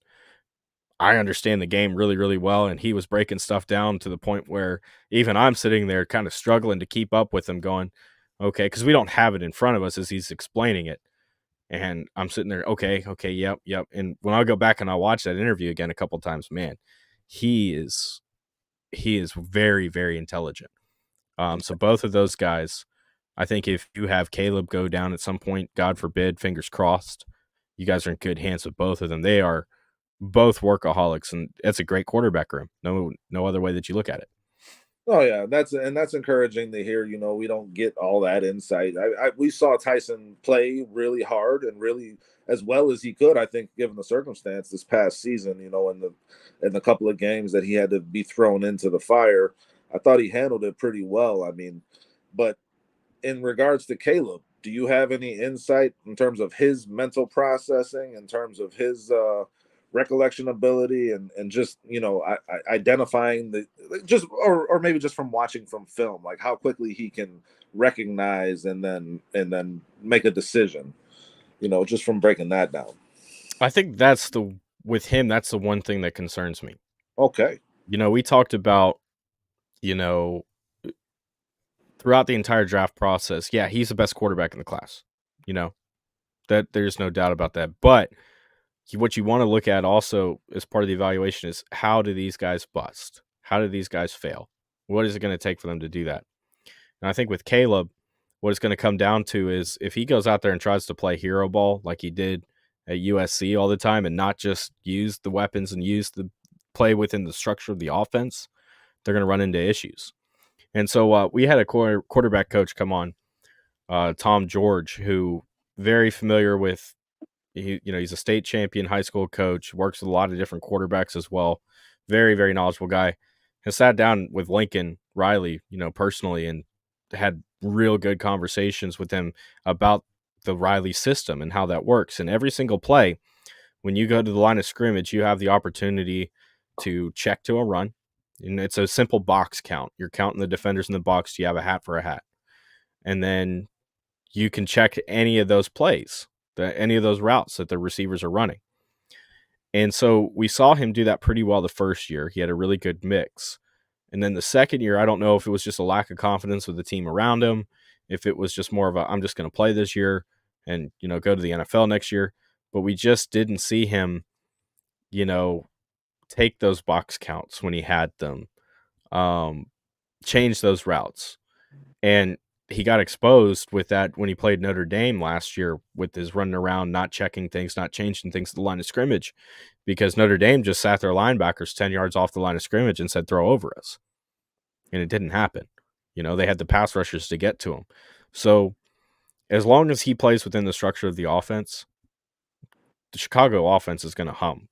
I understand the game really, really well, and he was breaking stuff down to the point where even I'm sitting there kind of struggling to keep up with him, going, okay, because we don't have it in front of us as he's explaining it. And I'm sitting there, okay, yep. And when I go back and I watch that interview again a couple times, man, he is very, very intelligent. So both of those guys, I think if you have Caleb go down at some point, God forbid, fingers crossed, you guys are in good hands with both of them. They are both workaholics, and that's a great quarterback room. No other way that you look at it. Oh yeah, that's encouraging to hear. You know, we don't get all that insight. We saw Tyson play really hard and really as well as he could. I think, given the circumstance this past season, you know, in the couple of games that he had to be thrown into the fire, I thought he handled it pretty well. I mean, but in regards to Caleb, do you have any insight in terms of his mental processing, in terms of his recollection ability, and just, you know, identifying the just or maybe just from watching from film, like how quickly he can recognize and then make a decision, you know, just from breaking that down? I think with him, that's the one thing that concerns me. Okay. You know, we talked about, you know, throughout the entire draft process, yeah, he's the best quarterback in the class. You know, that there's no doubt about that. But what you want to look at also as part of the evaluation is, how do these guys bust? How do these guys fail? What is it going to take for them to do that? And I think with Caleb, what it's going to come down to is, if he goes out there and tries to play hero ball like he did at USC all the time and not just use the weapons and use the play within the structure of the offense, they're going to run into issues. And so we had a quarterback coach come on, Tom George, who very familiar with, he's a state champion high school coach, works with a lot of different quarterbacks as well. Very, very knowledgeable guy. Has sat down with Lincoln Riley, personally, and had real good conversations with him about the Riley system and how that works. And every single play, when you go to the line of scrimmage, you have the opportunity to check to a run. And it's a simple box count. You're counting the defenders in the box. Do you have a hat for a hat? And then you can check any of those plays, any of those routes that the receivers are running. And so we saw him do that pretty well the first year. He had a really good mix. And then the second year, I don't know if it was just a lack of confidence with the team around him, if it was just more of a, I'm just going to play this year and, go to the NFL next year. But we just didn't see him, you know, take those box counts when he had them, change those routes. And he got exposed with that when he played Notre Dame last year with his running around, not checking things, not changing things at the line of scrimmage, because Notre Dame just sat their linebackers 10 yards off the line of scrimmage and said, throw over us. And it didn't happen. They had the pass rushers to get to him. So as long as he plays within the structure of the offense, the Chicago offense is going to hum.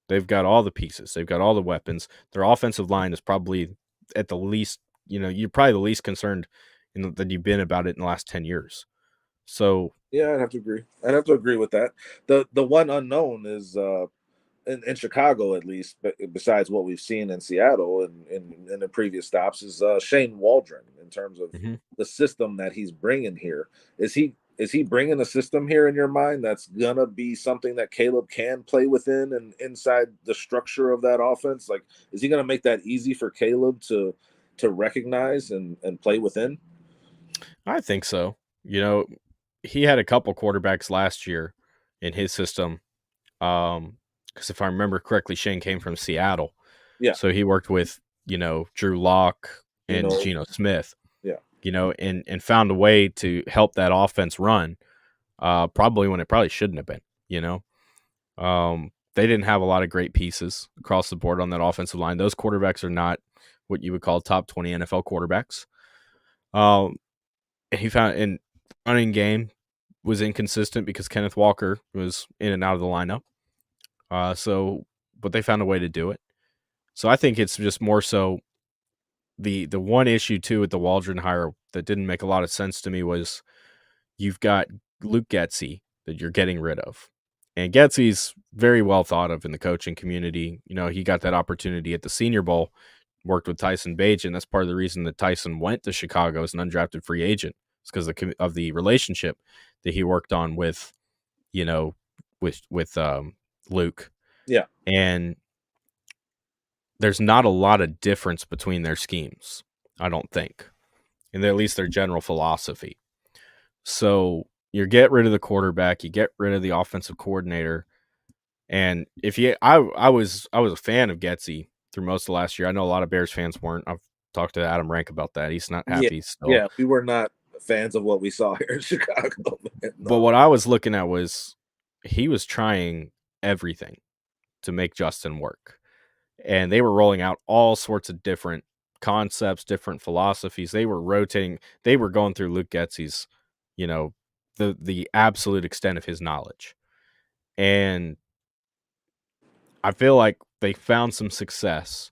They've got all the pieces. They've got all the weapons. Their offensive line is probably at the least, you're probably the least concerned that you've been about it in the last 10 years. So yeah, I'd have to agree. I'd have to agree with that. The one unknown is in Chicago, at least, but besides what we've seen in Seattle and in the previous stops, is Shane Waldron in terms of the system that he's bringing here. Is he bringing a system here in your mind that's gonna be something that Caleb can play within and inside the structure of that offense? Like, is he gonna make that easy for Caleb to recognize and play within? I think so. He had a couple quarterbacks last year in his system. Because if I remember correctly, Shane came from Seattle. Yeah. So he worked with, Drew Lock and Geno. Geno Smith. Yeah. And found a way to help that offense run, probably when it probably shouldn't have been. They didn't have a lot of great pieces across the board on that offensive line. Those quarterbacks are not what you would call top 20 NFL quarterbacks. He found in running game was inconsistent because Kenneth Walker was in and out of the lineup. But they found a way to do it. So I think it's just more so the one issue too with the Waldron hire that didn't make a lot of sense to me was you've got Luke Getsy that you're getting rid of. And Getsy's very well thought of in the coaching community. He got that opportunity at the Senior Bowl, worked with Tyson Bagent. That's part of the reason that Tyson went to Chicago as an undrafted free agent. It's because of the relationship that he worked on with Luke. Yeah. And there's not a lot of difference between their schemes, I don't think, and at least their general philosophy. So you get rid of the quarterback, you get rid of the offensive coordinator, and I was a fan of Getsy through most of last year. I know a lot of Bears fans weren't. I've talked to Adam Rank about that. He's not happy still. Yeah, we were not fans of what we saw here in Chicago. No. But what I was looking at was he was trying everything to make Justin work. And they were rolling out all sorts of different concepts, different philosophies. They were rotating. They were going through Luke Getsy's, the absolute extent of his knowledge. And I feel like they found some success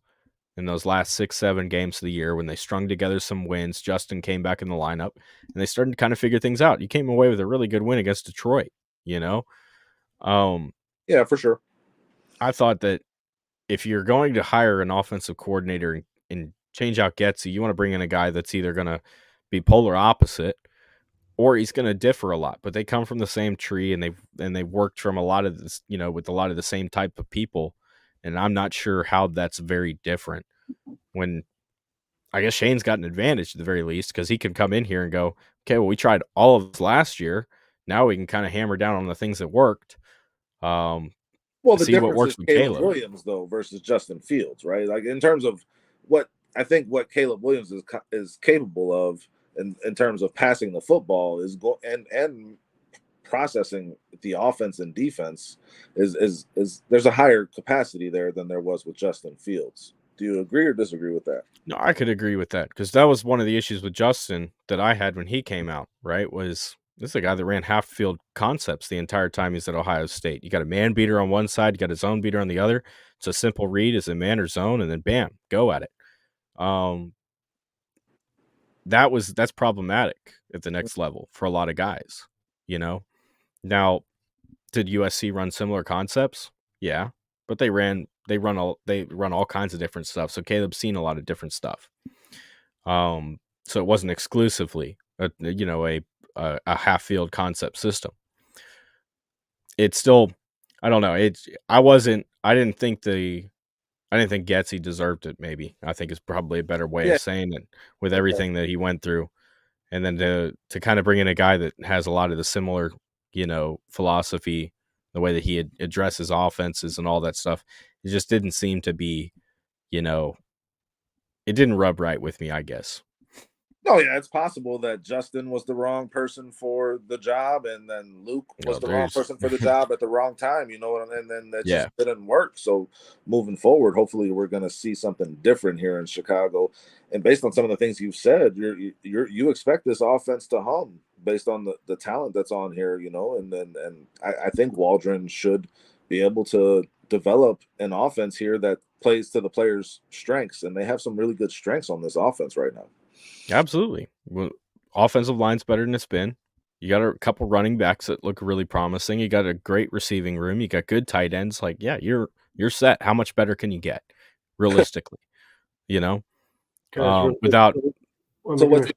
in those last 6-7 games of the year when they strung together some wins. Justin came back in the lineup and they started to kind of figure things out. You came away with a really good win against Detroit, Yeah, for sure. I thought that if you're going to hire an offensive coordinator and change out Getsy, you want to bring in a guy that's either going to be polar opposite or he's going to differ a lot. But they come from the same tree and they've worked from a lot of this, with a lot of the same type of people. And I'm not sure how that's very different. When I guess Shane's got an advantage at the very least because he can come in here and go, okay, well, we tried all of this last year. Now we can kind of hammer down on the things that worked. Well, the see what difference works is with Caleb Caleb. Williams, though, versus Justin Fields, right? Like in terms of what Caleb Williams is capable of in terms of passing the football is and processing the offense and defense is there's a higher capacity there than there was with Justin Fields. Do you agree or disagree with that? No, I could agree with that because that was one of the issues with Justin that I had when he came out, right? Was this is a guy that ran half field concepts the entire time he's at Ohio State. You got a man beater on one side, you got a zone beater on the other. It's a simple read, is a man or zone, and then bam, go at it. That's problematic at the next level for a lot of guys, Now, did USC run similar concepts? Yeah, but they run all kinds of different stuff. So Caleb's seen a lot of different stuff. So it wasn't exclusively a half field concept system. It's still, I don't know. I didn't think I didn't think Getsy deserved it. Maybe I think is probably a better way Yeah. of saying it with Okay. everything that he went through, and then to kind of bring in a guy that has a lot of the similar, philosophy, the way that he addresses offenses and all that stuff. It just didn't seem to be, you know, it didn't rub right with me, I guess. Oh yeah, it's possible that Justin was the wrong person for the job, and then Luke was the wrong There's person for the job at the wrong time. And then that yeah, just didn't work. So moving forward, hopefully, we're going to see something different here in Chicago. And based on some of the things you've said, you expect this offense to hum based on the talent that's on here. And I think Waldron should be able to develop an offense here that plays to the players' strengths, and they have some really good strengths on this offense right now. absolutely. Well, offensive line's better than it's been. You got a couple running backs that look really promising. You got a great receiving room. You got good tight ends. Like, yeah, you're set. How much better can you get, realistically? You know, Guys, real quick, without let So me what's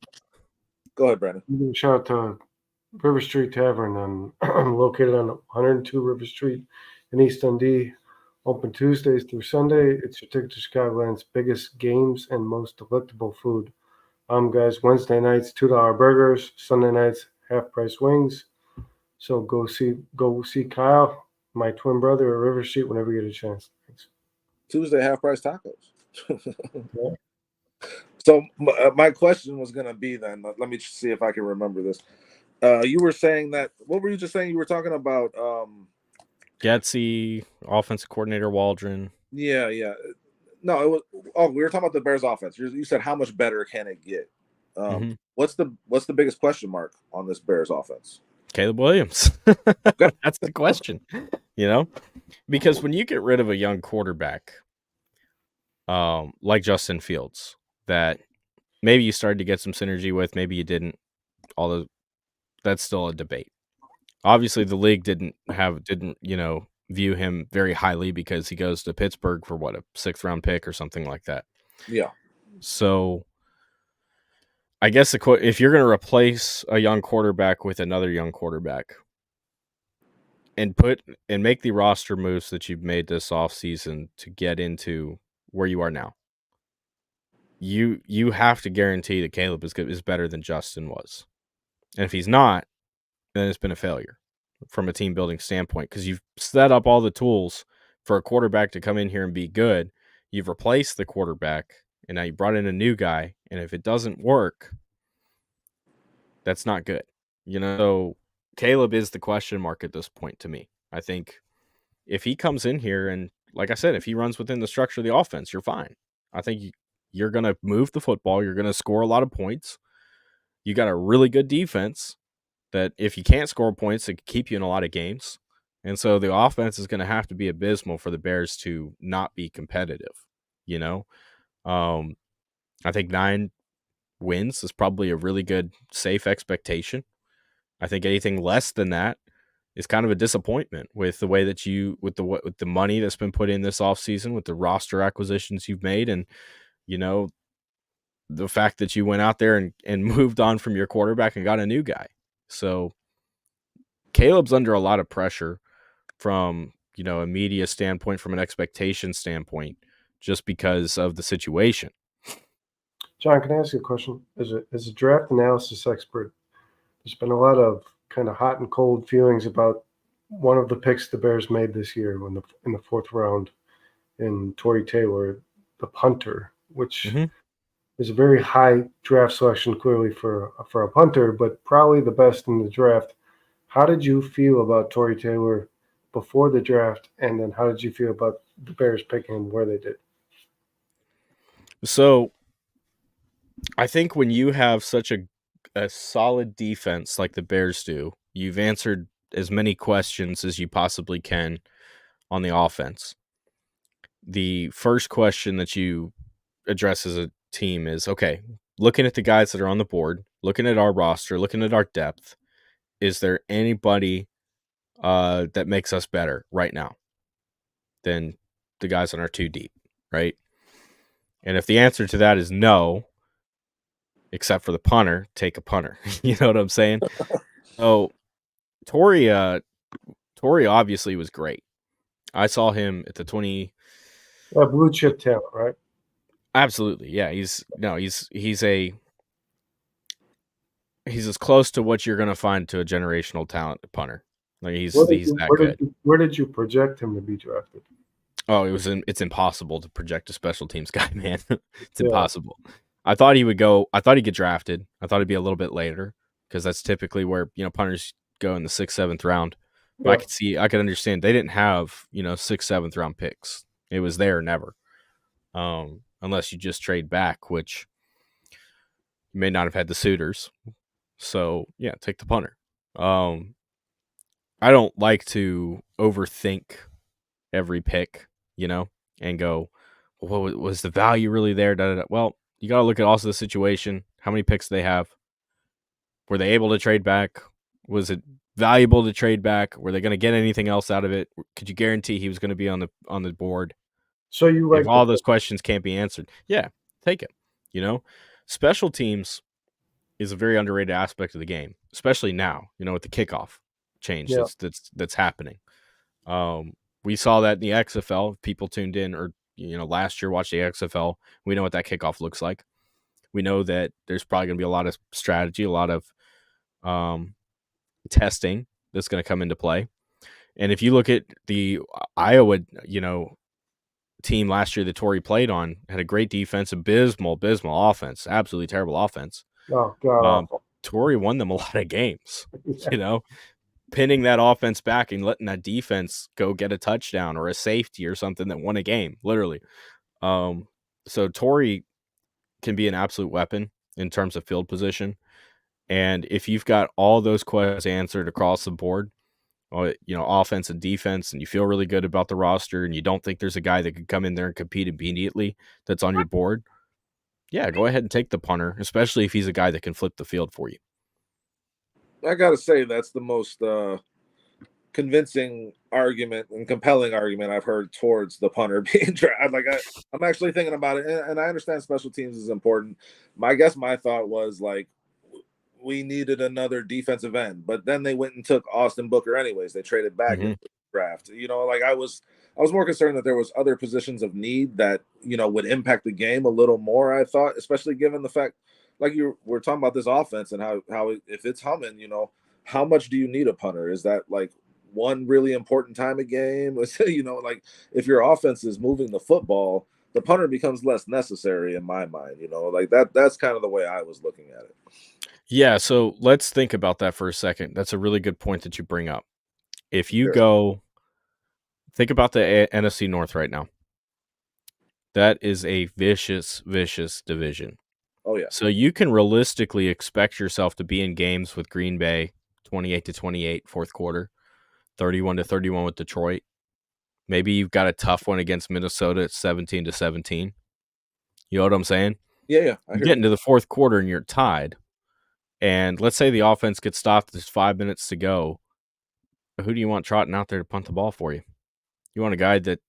Go ahead, Brandon. give a shout out to River Street Tavern located on 102 River Street in East Dundee. Open Tuesdays through Sunday. It's your ticket to Chicagoland's biggest games and most delectable food. Guys, Wednesday nights $2 burgers, Sunday nights half price wings. So go see Kyle, my twin brother, at River Street whenever you get a chance. Thanks. Tuesday half price tacos. Yeah. So my question was going to be then. Let me see if I can remember this. You were saying that. What were you just saying? You were talking about. Getsy, offensive coordinator Waldron. Yeah, yeah. No, it was. Oh, we were talking about the Bears offense. You said how much better can it get? Mhm. What's the biggest question mark on this Bears offense? Caleb Williams. Okay. That's the question. Because when you get rid of a young quarterback, like Justin Fields, that maybe you started to get some synergy with, maybe you didn't. Although that's still a debate. Obviously, the league didn't view him very highly because he goes to Pittsburgh for what, a 6th-round pick or something like that. Yeah. So I guess if you're going to replace a young quarterback with another young quarterback and make the roster moves that you've made this offseason to get into where you are now, you have to guarantee that Caleb is better than Justin was. And if he's not, then it's been a failure from a team building standpoint, because you've set up all the tools for a quarterback to come in here and be good. You've replaced the quarterback, and now you brought in a new guy. And if it doesn't work, that's not good. So Caleb is the question mark at this point to me. I think if he comes in here and, like I said, if he runs within the structure of the offense, you're fine. I think you're going to move the football. You're going to score a lot of points. You got a really good defense that if you can't score points, it can keep you in a lot of games. And so the offense is going to have to be abysmal for the Bears to not be competitive. I think 9 wins is probably a really good, safe expectation. I think anything less than that is kind of a disappointment with the way that with the money that's been put in this offseason, with the roster acquisitions you've made, and the fact that you went out there and moved on from your quarterback and got a new guy. So Caleb's under a lot of pressure from, a media standpoint, from an expectation standpoint, just because of the situation. John, can I ask you a question? As a draft analysis expert, there's been a lot of kind of hot and cold feelings about one of the picks the Bears made this year in the 4th round in Torrey Taylor, the punter, which is a very high draft selection clearly for a punter, but probably the best in the draft. How did you feel about Torrey Taylor before the draft, and then how did you feel about the Bears picking him where they did? So I think when you have such a solid defense like the Bears do, you've answered as many questions as you possibly can on the offense. The first question that you address as a team is, okay, looking at the guys that are on the board, looking at our roster, looking at our depth, is there anybody that makes us better right now than the guys on our 2 deep, right? And if the answer to that is no, except for the punter, take a punter. You know what I'm saying? So Torrey obviously was great. I saw him at the Blue chip talent, right? Absolutely, yeah. He's as close to what you're gonna find to a generational talent punter. Like he's that good. Where did you project him to be drafted? Oh, it's impossible to project a special teams guy, man. It's Yeah, impossible. I thought he'd get drafted. I thought he'd be a little bit later because that's typically where, punters go in the 6th, 7th round. But yeah. I could understand they didn't have, 6th, 7th round picks. It was there or never. Unless you just trade back, which you may not have had the suitors. So yeah, take the punter. Um, I don't like to overthink every pick, and go, well, what was the value really there? Da, da, da. Well, you got to look at also the situation. How many picks they have? Were they able to trade back? Was it valuable to trade back? Were they going to get anything else out of it? Could you guarantee he was going to be on the board? So you If like all those questions can't be answered, yeah, take it. Special teams is a very underrated aspect of the game, especially now. With the kickoff change yeah, that's happening. We saw that in the XFL. People tuned in, or last year watched the XFL. We know what that kickoff looks like. We know that there's probably going to be a lot of strategy, a lot of testing that's going to come into play. And if you look at the Iowa, team last year that Torrey played on, had a great defense, abysmal offense, absolutely terrible offense. oh god awful. Torrey won them a lot of games, Yeah. Pinning that offense back and letting that defense go get a touchdown or a safety or something that won a game, literally. So Torrey can be an absolute weapon in terms of field position. And if you've got all those questions answered across the board, offense and defense, and you feel really good about the roster and you don't think there's a guy that could come in there and compete immediately that's on your board, yeah, go ahead and take the punter, especially if he's a guy that can flip the field for you. I gotta say that's the most convincing argument and compelling argument I've heard towards the punter being drafted. Like I'm actually thinking about it, and I understand special teams is important. I guess my thought was like we needed another defensive end, but then they went and took Austin Booker anyways. They traded back in the draft. Like I was more concerned that there was other positions of need that would impact the game a little more. I thought, especially given the fact, like we're talking about this offense and how if it's humming, how much do you need a punter? Is that like one really important time of game? Like if your offense is moving the football, the punter becomes less necessary in my mind. Like that's kind of the way I was looking at it. Yeah, so let's think about that for a second. That's a really good point that you bring up. If you go think about the NFC North right now, that is a vicious division. Oh yeah. So you can realistically expect yourself to be in games with Green Bay, 28-28 fourth quarter, 31-31 with Detroit. Maybe you've got a tough one against Minnesota at 17-17. You know what I'm saying? Yeah. You get into the fourth quarter and you're tied. And let's say the offense gets stopped. There's 5 minutes to go. Who do you want trotting out there to punt the ball for you? You want a guy that's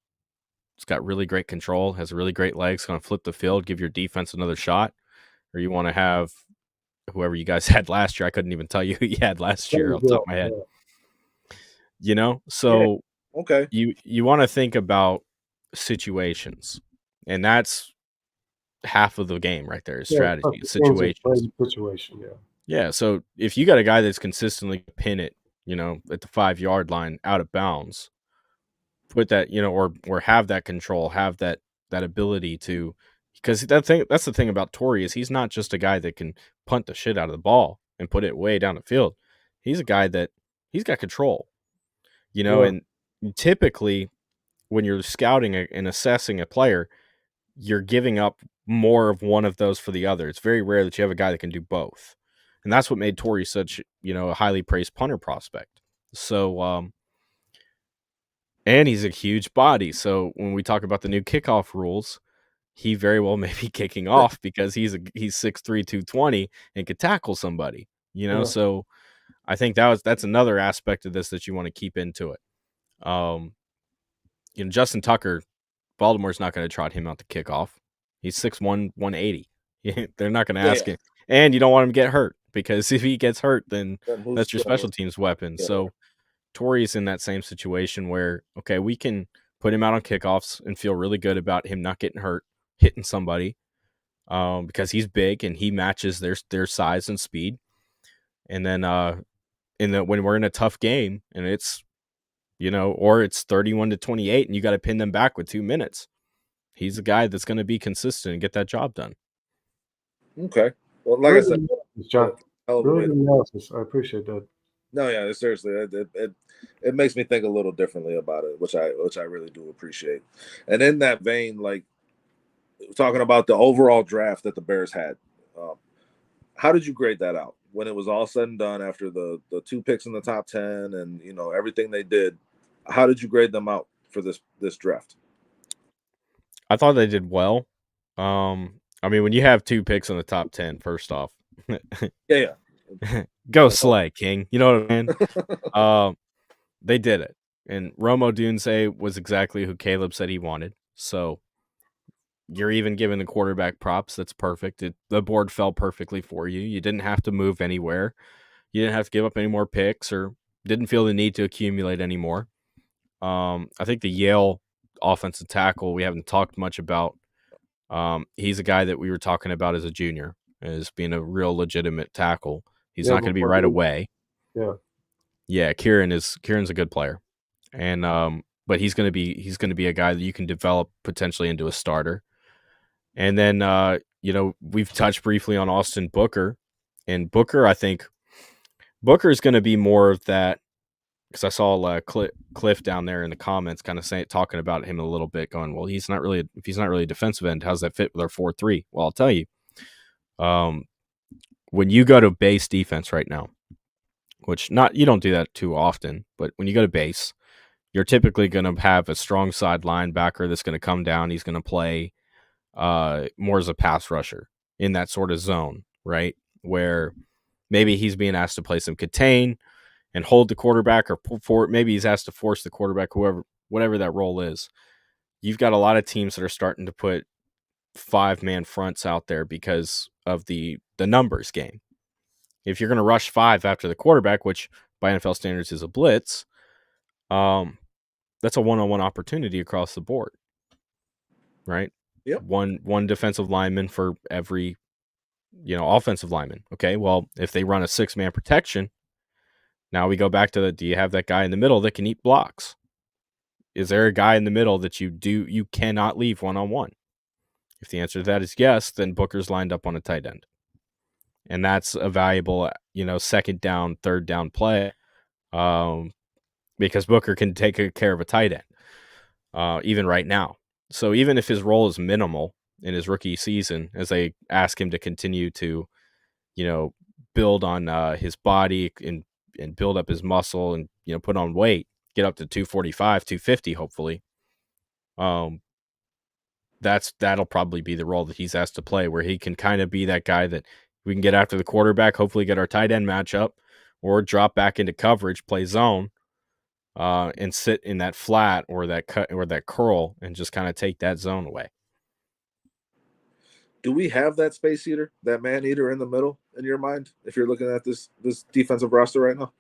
got really great control, has really great legs, going to flip the field, give your defense another shot? Or you want to have whoever you guys had last year? I couldn't even tell you who you had last year off the top of my head. So okay, you want to think about situations, and that's half of the game right there is strategy, situations. Situation, Yeah, so if you got a guy that's consistently pin it, at the 5-yard line out of bounds, put that, or have that control, have that ability to, because that's the thing about Torrey is he's not just a guy that can punt the shit out of the ball and put it way down the field. He's a guy that he's got control, and typically when you're scouting and assessing a player, you're giving up more of one of those for the other. It's very rare that you have a guy that can do both. And that's what made Torrey such, a highly praised punter prospect. So, and he's a huge body. So when we talk about the new kickoff rules, he very well may be kicking off because he's 6'3", 220 and could tackle somebody, So I think that's another aspect of this that you want to keep into it. Justin Tucker, Baltimore's not going to trot him out to kickoff. He's 6'1", 180. They're not going to ask him. And you don't want him to get hurt because if he gets hurt, then that's your special teams weapon. Yeah. So Torrey's in that same situation where, okay, we can put him out on kickoffs, and feel really good about him not getting hurt, hitting somebody, because he's big and he matches their size and speed. And then when we're in a tough game and it's, or it's 31-28 and you got to pin them back with 2 minutes, he's a guy that's going to be consistent and get that job done. Okay. Well, like I Really said, good analysis, John. Really good analysis. I appreciate that. No, yeah, seriously, it makes me think a little differently about it, which I really do appreciate. And in that vein, like talking about the overall draft that the Bears had, how did you grade that out when it was all said and done after the 2 picks in the top 10 and everything they did? How did you grade them out for this draft? I thought they did well. I mean, when you have 2 picks in the top 10, first off, yeah, go slay, King. You know what I mean? They did it, and Romo Dunze was exactly who Caleb said he wanted. So you're even giving the quarterback props. That's perfect. The board fell perfectly for you. You didn't have to move anywhere. You didn't have to give up any more picks, or didn't feel the need to accumulate anymore. I think the Yale offensive tackle we haven't talked much about. He's a guy that we were talking about as a junior, as being a real legitimate tackle. He's not going to be right away. Yeah, Kieran's a good player, and but he's going to be a guy that you can develop potentially into a starter. And then we've touched briefly on Austin Booker, and Booker, I think Booker is going to be more of that, because I saw Cliff down there in the comments kind of talking about him a little bit, going, well, if he's not really a defensive end, how's that fit with our 4-3? Well, I'll tell you, when you go to base defense right now, which you don't do that too often, but when you go to base, you're typically going to have a strong side linebacker that's going to come down. He's going to play more as a pass rusher in that sort of zone, right? Where maybe he's being asked to play some contain and hold the quarterback, or maybe he's asked to force the quarterback, whatever that role is. You've got a lot of teams that are starting to put 5-man fronts out there because of the numbers game. If you're going to rush 5 after the quarterback, which by NFL standards is a blitz, that's a one-on-one opportunity across the board, right? Yep. One defensive lineman for every offensive lineman. Okay, well, if they run a 6-man protection, now we go back to do you have that guy in the middle that can eat blocks? Is there a guy in the middle that you cannot leave one-on-one? If the answer to that is yes, then Booker's lined up on a tight end. And that's a valuable, second down, third down play, because Booker can take care of a tight end, even right now. So even if his role is minimal in his rookie season, as they ask him to continue to, build on his body and build up his muscle and put on weight, get up to 245, 250, hopefully. That'll probably be the role that he's asked to play, where he can kind of be that guy that we can get after the quarterback, hopefully get our tight end matchup, or drop back into coverage, play zone, and sit in that flat or that cut or that curl and just kind of take that zone away. Do we have that space eater, that man eater in the middle in your mind, if you're looking at this defensive roster right now?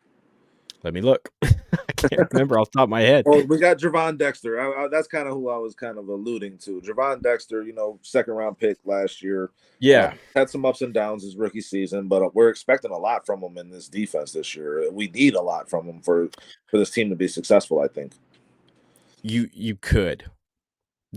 Let me look. I can't remember off the top of my head. Well, we got Javon Dexter. That's kind of who I was kind of alluding to. Javon Dexter, second-round pick last year. Yeah. Had some ups and downs his rookie season, but we're expecting a lot from him in this defense this year. We need a lot from him for this team to be successful, I think. You could.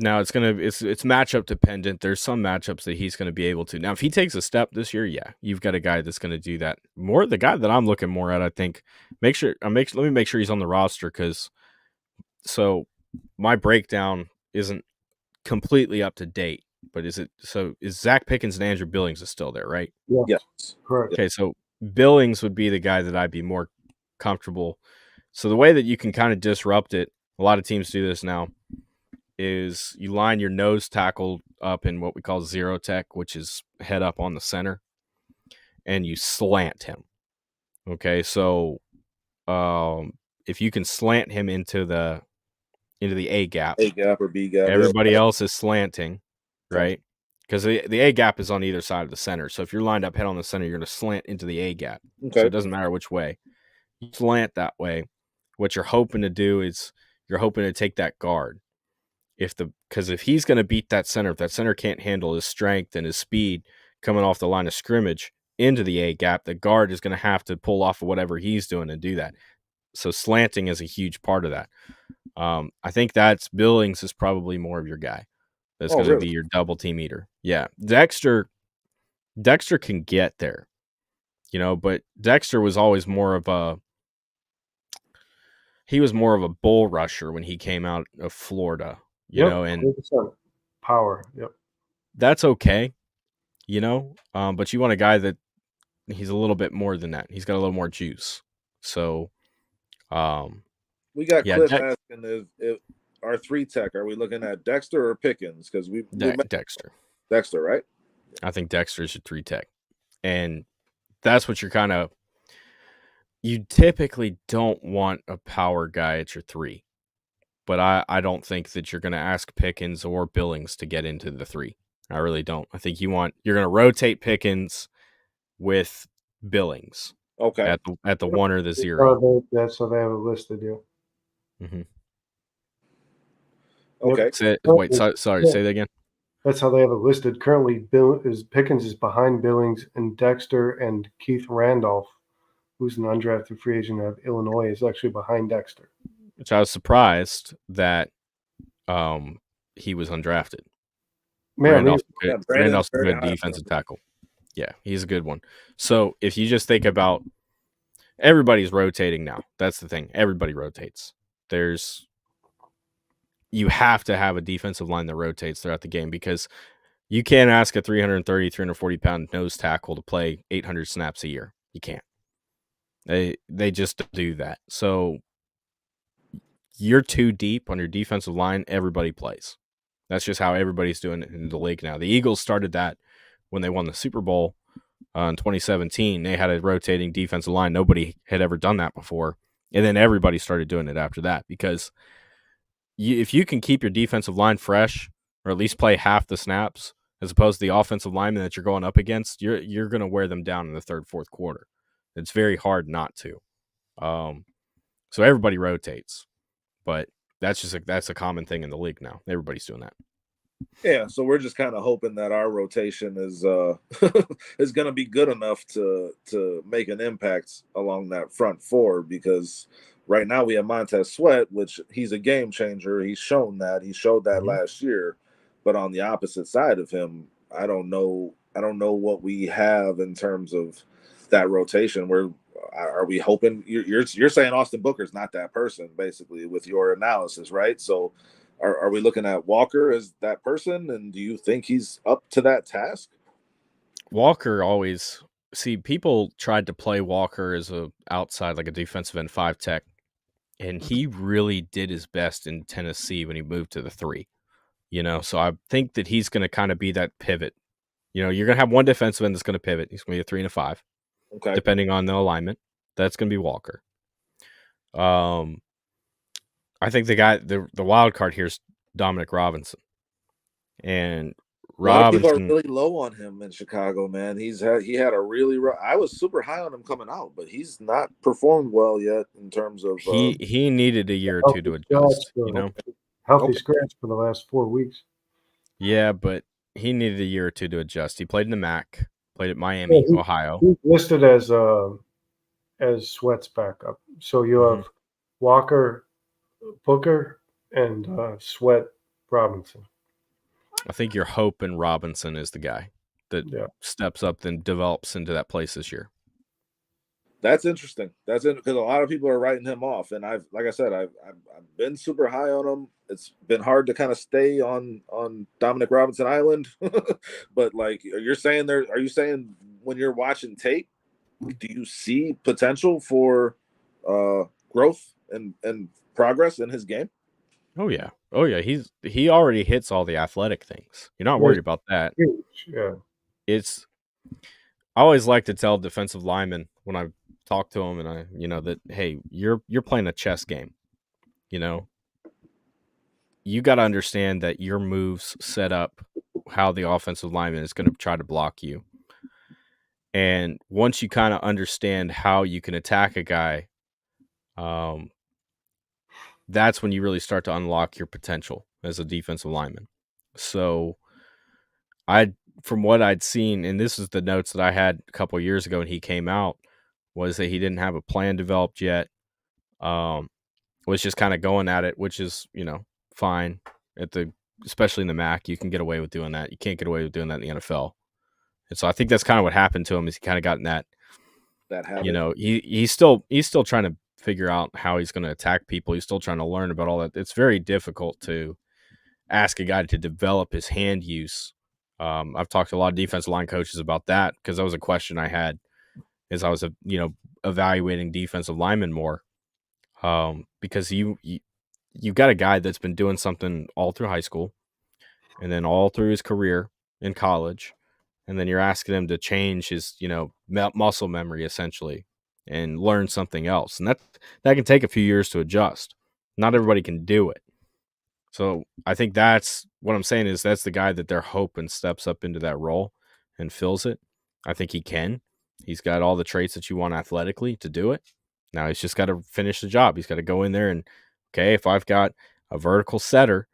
Now it's matchup dependent. There's some matchups that he's going to be able to. Now, if he takes a step this year, yeah, you've got a guy that's going to do that. More the guy that I'm looking more at, I think. Let me make sure he's on the roster, because my breakdown isn't completely up to date. But is Zach Pickens and Andrew Billings is still there, right? Yes, correct. Okay, so Billings would be the guy that I'd be more comfortable. So the way that you can kind of disrupt it, a lot of teams do this now, is you line your nose tackle up in what we call zero tech, which is head up on the center, and you slant him. Okay, so if you can slant him into the A gap, or B gap, everybody else is slanting, right? Because the A gap is on either side of the center. So if you're lined up head on the center, you're going to slant into the A gap. Okay. So it doesn't matter which way. You slant that way. What you're hoping to do is you're hoping to take that guard, because if he's going to beat that center, if that center can't handle his strength and his speed coming off the line of scrimmage into the A gap, the guard is going to have to pull off of whatever he's doing and do that. So slanting is a huge part of that. I think that's Billings is probably more of your guy. That's going to really? be your double team eater. Yeah, Dexter can get there, but Dexter was always more of a bull rusher when he came out of Florida, and 100% power. Yep. that's okay, but you want a guy that he's a little bit more than that. He's got a little more juice. So, we got yeah, Cliff asking if our 3 tech, are we looking at Dexter or Pickens? Because we Dexter. Dexter, right? I think Dexter's your 3 tech, and that's what you typically don't want a power guy at your 3. But I don't think that you're going to ask Pickens or Billings to get into the 3. I really don't. I think you're going to rotate Pickens with Billings. Okay. At the 1 or the 0. That's how they have it listed. Yeah. Mm-hmm. Okay. Sorry. Say that again. That's how they have it listed. Currently, Pickens is behind Billings, and Dexter and Keith Randolph, who's an undrafted free agent out of Illinois, is actually behind Dexter. Which I was surprised that he was undrafted. Randolph's a good defensive tackle. Yeah, he's a good one. So if you just think about everybody's rotating now, that's the thing. Everybody rotates. You have to have a defensive line that rotates throughout the game because you can't ask a 330, 340-pound nose tackle to play 800 snaps a year. You can't. They just do that. So you're too deep on your defensive line, everybody plays. That's just how everybody's doing it in the league now. The Eagles started that when they won the Super Bowl in 2017. They had a rotating defensive line. Nobody had ever done that before. And then everybody started doing it after that because if you can keep your defensive line fresh or at least play half the snaps as opposed to the offensive lineman that you're going up against, you're going to wear them down in the third, fourth quarter. It's very hard not to. So everybody rotates. But that's a common thing in the league now. Everybody's doing that. Yeah, so we're just kind of hoping that our rotation is is going to be good enough to make an impact along that front 4 because right now we have Montez Sweat, which he's a game changer. He's shown that. He showed that last year. But on the opposite side of him, I don't know what we have in terms of that rotation. Are we hoping you're saying Austin Booker's not that person basically with your analysis, right? So are we looking at Walker as that person, and do you think he's up to that task? Walker always people tried to play Walker as a outside, like a defensive end 5 tech, and he really did his best in Tennessee when he moved to the 3. So I think that he's going to kind of be that pivot. You're going to have one defensive end that's going to pivot. He's going to be a 3 and a 5. Okay. Depending on the alignment. That's going to be Walker. I think the wild card here is Dominic Robinson. And Robinson, people are really low on him in Chicago, man. He had a really I was super high on him coming out, but he's not performed well yet in terms of he needed a year or 2 to adjust, Healthy scratch for the last 4 weeks. Yeah, but he needed a year or 2 to adjust. He played in the MAC, played at Miami, Ohio. He's listed as Sweat's backup. So you have Walker, Booker, and Sweat Robinson. I think you're hoping Robinson is the guy that steps up and develops into that place this year. That's interesting. That's it because a lot of people are writing him off, and I've been super high on him. It's been hard to kind of stay on Dominic Robinson Island, but like are you saying when you're watching tape, do you see potential for growth and progress in his game? Oh yeah. He already hits all the athletic things. You're not worried about that. Yeah. I always like to tell defensive linemen when I talk to them and that, hey, you're playing a chess game. You got to understand that your moves set up how the offensive lineman is going to try to block you. And once you kind of understand how you can attack a guy, that's when you really start to unlock your potential. as a defensive lineman. So I, from what I'd seen, and this is the notes that I had a couple years ago when he came out, was that he didn't have a plan developed yet. Was just kind of going at it, which is, fine at the, especially in the MAC. You can get away with doing that. You can't get away with doing that in the NFL. And so I think that's kind of what happened to him, is he kind of got in that habit. He's still trying to figure out how he's going to attack people. He's still trying to learn about all that. It's very difficult to ask a guy to develop his hand use. I've talked to a lot of defensive line coaches about that, because that was a question I had as I was, evaluating defensive linemen more. Because you got a guy that's been doing something all through high school and then all through his career in college, and then you're asking him to change his, muscle memory essentially and learn something else. And that can take a few years to adjust. Not everybody can do it. So I think that's what I'm saying, is that's the guy that they're hoping steps up into that role and fills it. I think he can. He's got all the traits that you want athletically to do it. Now he's just got to finish the job. He's got to go in there and, okay, if I've got a vertical setter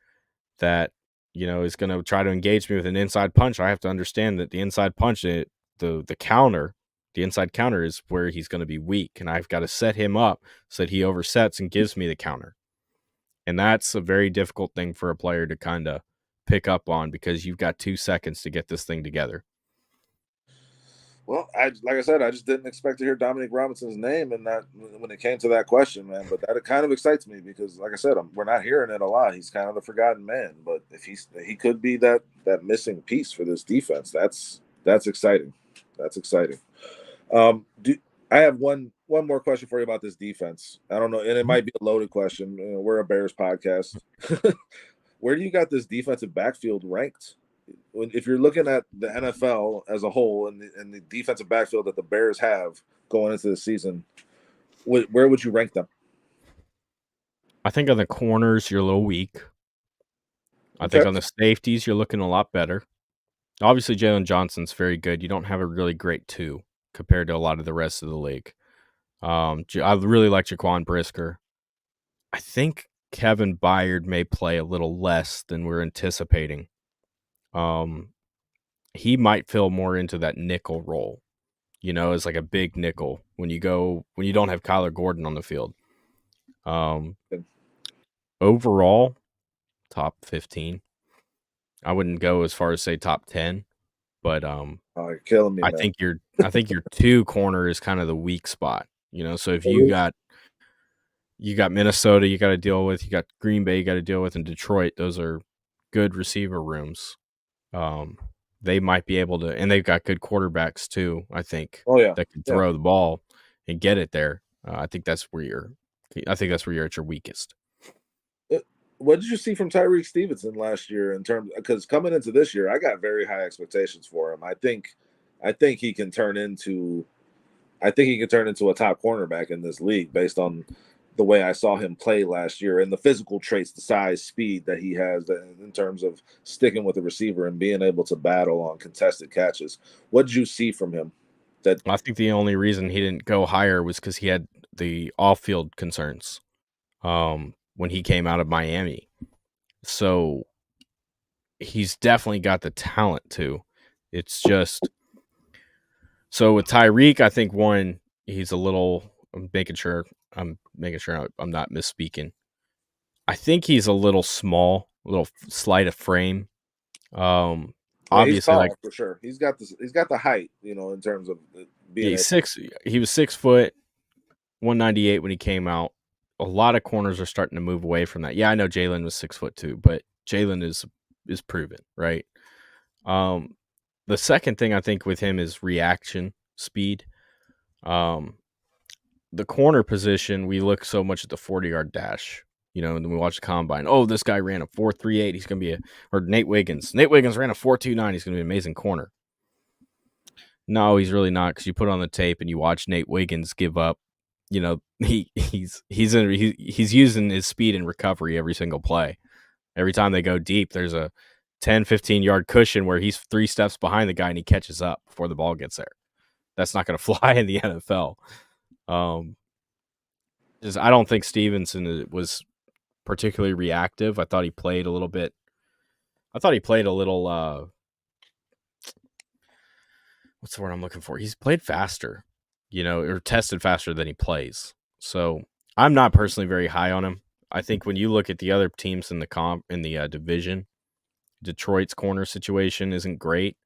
that, is going to try to engage me with an inside punch, I have to understand that the inside punch, the counter, the inside counter is where he's going to be weak. And I've got to set him up so that he oversets and gives me the counter. And that's a very difficult thing for a player to kind of pick up on, because you've got 2 seconds to get this thing together. Well, like I said, I just didn't expect to hear Dominic Robinson's name in that when it came to that question, man. But that kind of excites me, because, like I said, we're not hearing it a lot. He's kind of the forgotten man, but if he could be that missing piece for this defense, that's exciting. That's exciting. I have one more question for you about this defense. I don't know, and it might be a loaded question. We're a Bears podcast. Where do you got this defensive backfield ranked? If you're looking at the NFL as a whole and the defensive backfield that the Bears have going into the season, where would you rank them? I think on the corners, you're a little weak. I think on the safeties, you're looking a lot better. Obviously, Jalen Johnson's very good. You don't have a really great 2 compared to a lot of the rest of the league. I really like Jaquan Brisker. I think Kevin Byard may play a little less than we're anticipating. He might fill more into that nickel role, as like a big nickel when you don't have Kyler Gordon on the field. Overall, top 15. I wouldn't go as far as say top 10, but you're killing me, I man. think your 2 corner is kind of the weak spot. So if you got Minnesota you got to deal with, you got Green Bay you got to deal with, and Detroit, those are good receiver rooms. They might be able to, and they've got good quarterbacks too, I think. Oh yeah, that can throw the ball and get it there. I think that's where you're at your weakest. What did you see from Tyreek Stevenson last year in terms, because coming into this year, I got very high expectations for him. I think he can turn into a top cornerback in this league based on the way I saw him play last year and the physical traits, the size, speed that he has in terms of sticking with the receiver and being able to battle on contested catches. What did you see from him? I think the only reason he didn't go higher was because he had the off-field concerns when he came out of Miami. So he's definitely got the talent too. It's just, so with Tyreek, I think one, he's a little, I'm making sure I'm not misspeaking. I think he's a little small, a little slight of frame. Obviously, he's tall, for sure. He's got the height, in terms of being he was 6 foot, 198 when he came out. A lot of corners are starting to move away from that. Yeah, I know Jalen was 6 foot 2, but Jalen is proven, right? The second thing I think with him is reaction speed. The corner position, we look so much at the 40-yard dash, and then we watch the combine. Oh, this guy ran a 4.38. He's going to be or Nate Wiggins. Nate Wiggins ran a 4.29. He's going to be an amazing corner. No, he's really not, because you put on the tape and you watch Nate Wiggins give up. He's using his speed and recovery every single play. Every time they go deep, there's a 10, 15-yard cushion where he's 3 steps behind the guy and he catches up before the ball gets there. That's not going to fly in the NFL. I don't think Stevenson was particularly reactive. I thought he played a little bit. I thought he played a little. What's the word I'm looking for? He's played faster, or tested faster than he plays. So I'm not personally very high on him. I think when you look at the other teams in the division, Detroit's corner situation isn't great,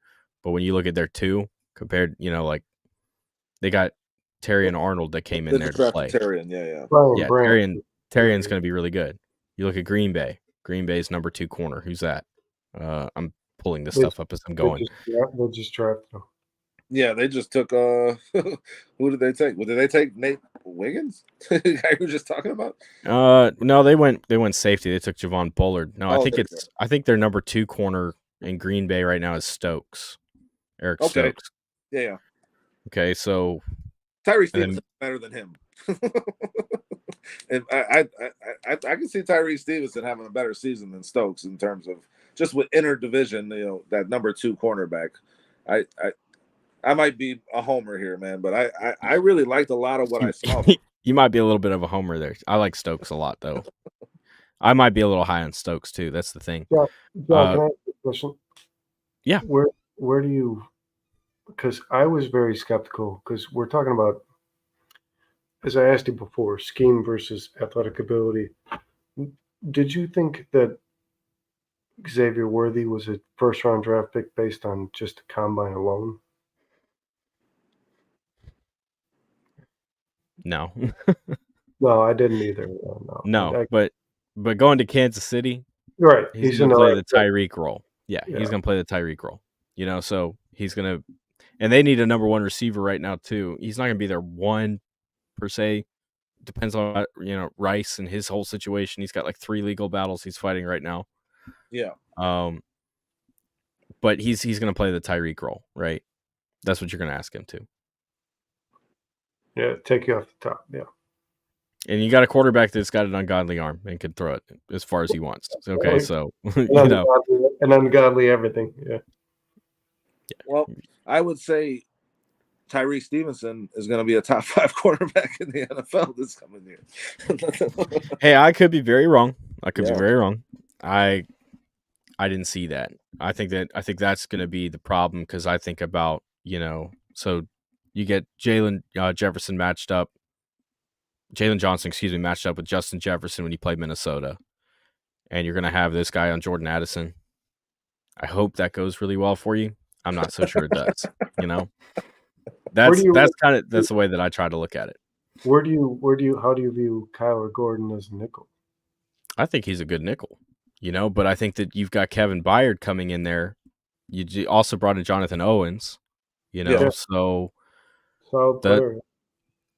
but when you look at their two compared, like they got Terry and Arnold that came in They there just to drafted play. Terrian, yeah. Brian Yeah, Brandt. Terrian's going to be really good. You look at Green Bay. Green Bay's number 2 corner. Who's that? I'm pulling this stuff up as I'm going. They just drafted him. Yeah, they just took who did they take? Well, did they take Nate Wiggins? The guy we were just talking about? No, they went safety. They took Javon Bullard. No, Oh, I think their number 2 corner in Green Bay right now is Stokes. Eric Stokes. Yeah. Okay, so Tyree Stevenson is better than him. And I can see Tyree Stevenson having a better season than Stokes in terms of just with inner division, that number 2 cornerback. I might be a homer here, man, but I really liked a lot of what I saw. You might be a little bit of a homer there. I like Stokes a lot, though. I might be a little high on Stokes too. That's the thing. John, can I ask you a question? Yeah. Where do you? Because I was very skeptical because we're talking about, as I asked you before, scheme versus athletic ability. Did you think that Xavier Worthy was a first-round draft pick based on just the combine alone? No. No, I didn't either. No, but going to Kansas City, right? He's going to play the Tyreek role. Yeah, he's going to play the Tyreek role. So he's going to, and they need a number 1 receiver right now too. He's not going to be their one per se. Depends on Rice and his whole situation. He's got like 3 legal battles he's fighting right now. Yeah. But he's going to play the Tyreek role, right? That's what you're going to ask him to. Yeah, take you off the top. Yeah. And you got a quarterback that's got an ungodly arm and can throw it as far as he wants. Okay, so an ungodly everything. Yeah. Well, I would say Tyree Stevenson is going to be a top 5 quarterback in the NFL this coming year. Hey, I could be very wrong. I didn't see that. I think that's going to be the problem because I think about so you get Jalen Johnson matched up with Justin Jefferson when he played Minnesota, and you're going to have this guy on Jordan Addison. I hope that goes really well for you. I'm not so sure it does. That's the way that I try to look at it. How do you view Kyler Gordon as a nickel? I think he's a good nickel, but I think that you've got Kevin Byard coming in there. You also brought in Jonathan Owens, so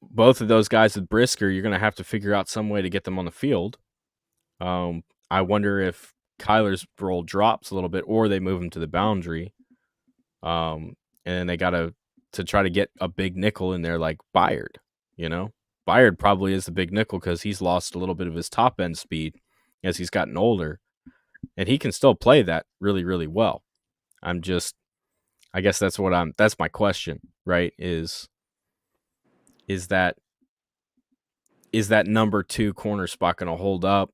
both of those guys with Brisker, you're going to have to figure out some way to get them on the field. I wonder if Kyler's role drops a little bit or they move him to the boundary. And they got to try to get a big nickel in there like Byard, Byard probably is the big nickel because he's lost a little bit of his top end speed as he's gotten older, and he can still play that really, really well. I guess that's my question, right? Is that number 2 corner spot going to hold up?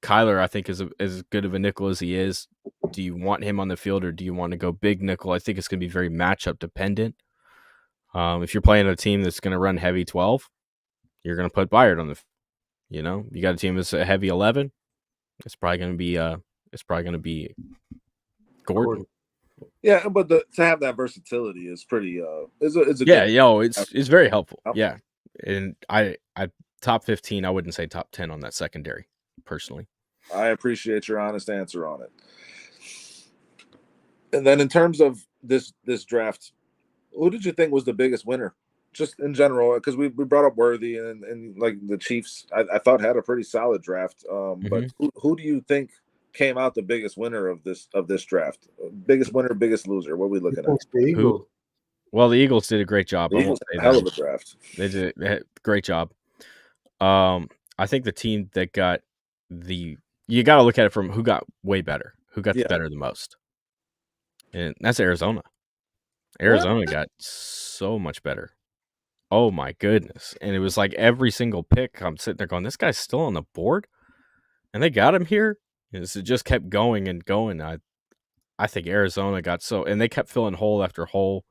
Kyler, I think, is as good of a nickel as he is. Do you want him on the field or do you want to go big nickel? I think it's going to be very matchup dependent. If you're playing a team that's going to run heavy 12, you're going to put Byard on the, you got a team that's a heavy 11. It's probably going to be Gordon. Yeah, but to have that versatility is pretty. It's very helpful. Yeah, and I top 15. I wouldn't say top 10 on that secondary personally. I appreciate your honest answer on it. And then in terms of this draft, who did you think was the biggest winner? Just in general, because we brought up Worthy and like the Chiefs, I thought had a pretty solid draft. But who do you think came out the biggest winner of this draft? Biggest winner, biggest loser? What are we looking at? The Eagles. Well, the Eagles did a great job. The Eagles did a hell of a draft. They did a great job. I think the team that got you got to look at it from who got way better, who got the better the most, and that's Arizona. Arizona got so much better. Oh my goodness. And it was like every single pick, I'm sitting there going, this guy's still on the board? and they got him here. And so it just kept going and going. I think Arizona got and they kept filling hole after hole.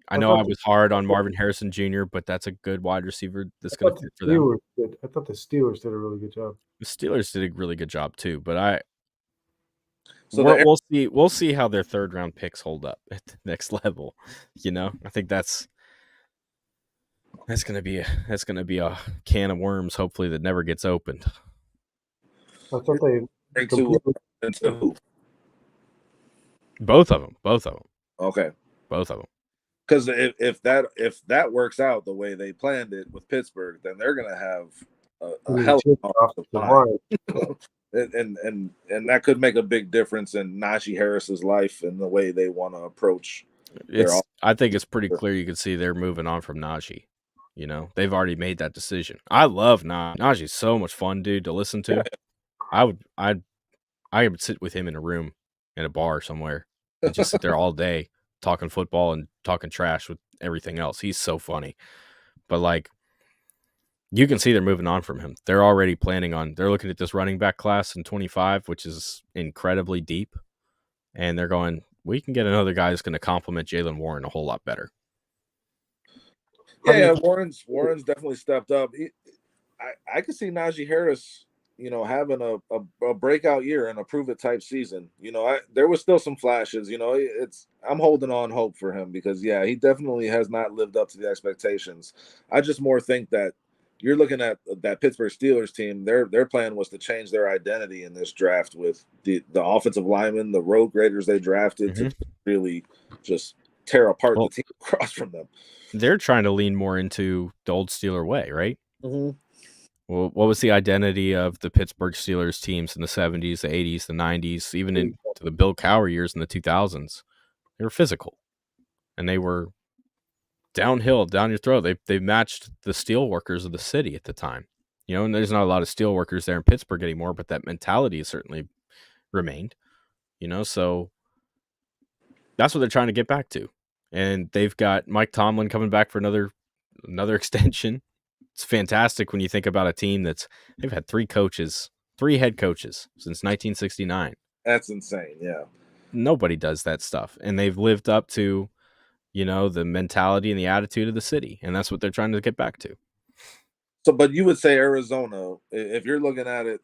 I I know I thought the, was hard on Marvin Harrison Jr., but that's a good wide receiver that's I going to thought the fit for them. Steelers did. I thought the Steelers did a really good job. The Steelers did a really good job too, but So the we'll see how their third round picks hold up at the next level. I think that's gonna be a can of worms. Hopefully that never gets opened. I thought they into who? Both of them. Okay. Both of them. Because if that works out the way they planned it with Pittsburgh, then they're gonna have a hell of a line. and that could make a big difference in Najee Harris's life and the way they want to approach. I think it's pretty clear. You can see they're moving on from Najee. They've already made that decision. I love Najee. Najee's so much fun, dude, to listen to. Yeah. I would sit with him in a room in a bar somewhere and just sit there all day talking football and talking trash with everything else. He's so funny. But like, you can see they're moving on from him. They're already they're looking at this running back class in 25, which is incredibly deep. And they're going, we can get another guy that's going to complement Jaylen Warren a whole lot better. Yeah, Warren's definitely stepped up. I could see Najee Harris, having a breakout year and a prove it type season. There was still some flashes. I'm holding on hope for him because he definitely has not lived up to the expectations. I just more think that you're looking at that Pittsburgh Steelers team. Their plan was to change their identity in this draft with the offensive linemen, the road graders they drafted to really just tear apart the team across from them. They're trying to lean more into the old Steeler way, right? Mm-hmm. Well, what was the identity of the Pittsburgh Steelers teams in the 70s, the 80s, the 90s, even into the Bill Cowher years in the 2000s? They were physical, and they were downhill, down your throat. They matched the steel workers of the city at the time. And there's not a lot of steel workers there in Pittsburgh anymore, but that mentality has certainly remained. So that's what they're trying to get back to. And they've got Mike Tomlin coming back for another extension. It's fantastic when you think about a team they've had three head coaches since 1969. That's insane. Yeah. Nobody does that stuff. And they've lived up to, the mentality and the attitude of the city. And that's what they're trying to get back to. So, but you would say Arizona, if you're looking at it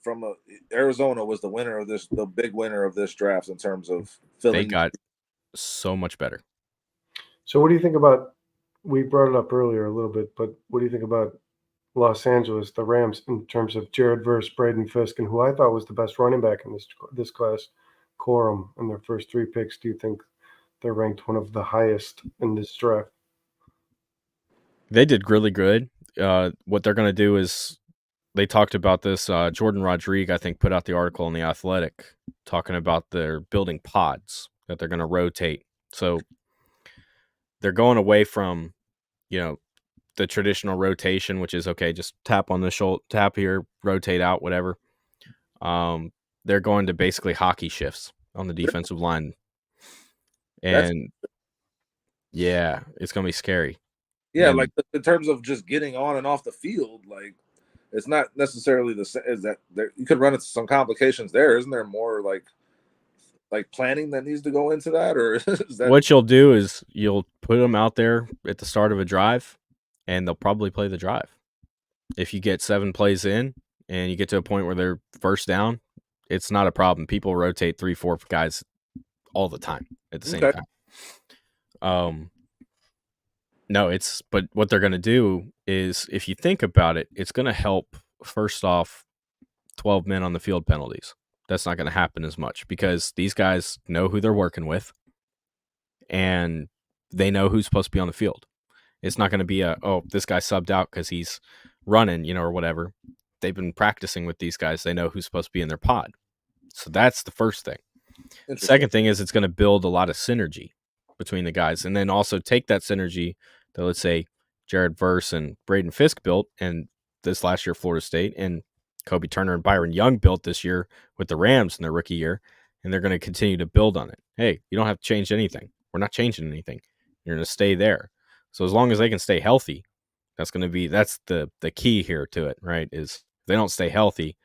Arizona was the big winner of this draft in terms of filling. They got so much better. So what do you think about, we brought it up earlier a little bit, but what do you think about Los Angeles, the Rams, in terms of Jared Verse, Braden Fisk, and who I thought was the best running back in this class, Corum, in their first three picks? Do you think they're ranked one of the highest in this draft? They did really good. What they're going to do is, they talked about this. Jordan Rodriguez, I think, put out the article in The Athletic talking about their building pods that they're going to rotate. So they're going away from, the traditional rotation, which is okay, just tap on the shoulder, tap here, rotate out, whatever. They're going to basically hockey shifts on the defensive line. And it's going to be scary. Yeah, like in terms of just getting on and off the field, like it's not necessarily the same. Is that you could run into some complications there? Isn't there more like planning that needs to go into that, or is that what you'll do is you'll put them out there at the start of a drive, and they'll probably play the drive. If you get 7 plays in and you get to a point where they're first down, it's not a problem. People rotate 3-4 guys all the time at the same time. But what they're going to do is, if you think about it, it's going to help, first off, 12 men on the field penalties. That's not going to happen as much because these guys know who they're working with and they know who's supposed to be on the field. It's not going to be this guy subbed out because he's running, or whatever. They've been practicing with these guys. They know who's supposed to be in their pod. So that's the first thing. Second thing is, it's going to build a lot of synergy between the guys, and then also take that synergy that, let's say, Jared Verse and Braden Fisk built, and this last year Florida State, and Kobe Turner and Byron Young built this year with the Rams in their rookie year, and they're going to continue to build on it. Hey, you don't have to change anything. We're not changing anything. You're going to stay there. So as long as they can stay healthy, that's the key here to it, right? Is if they don't stay healthy,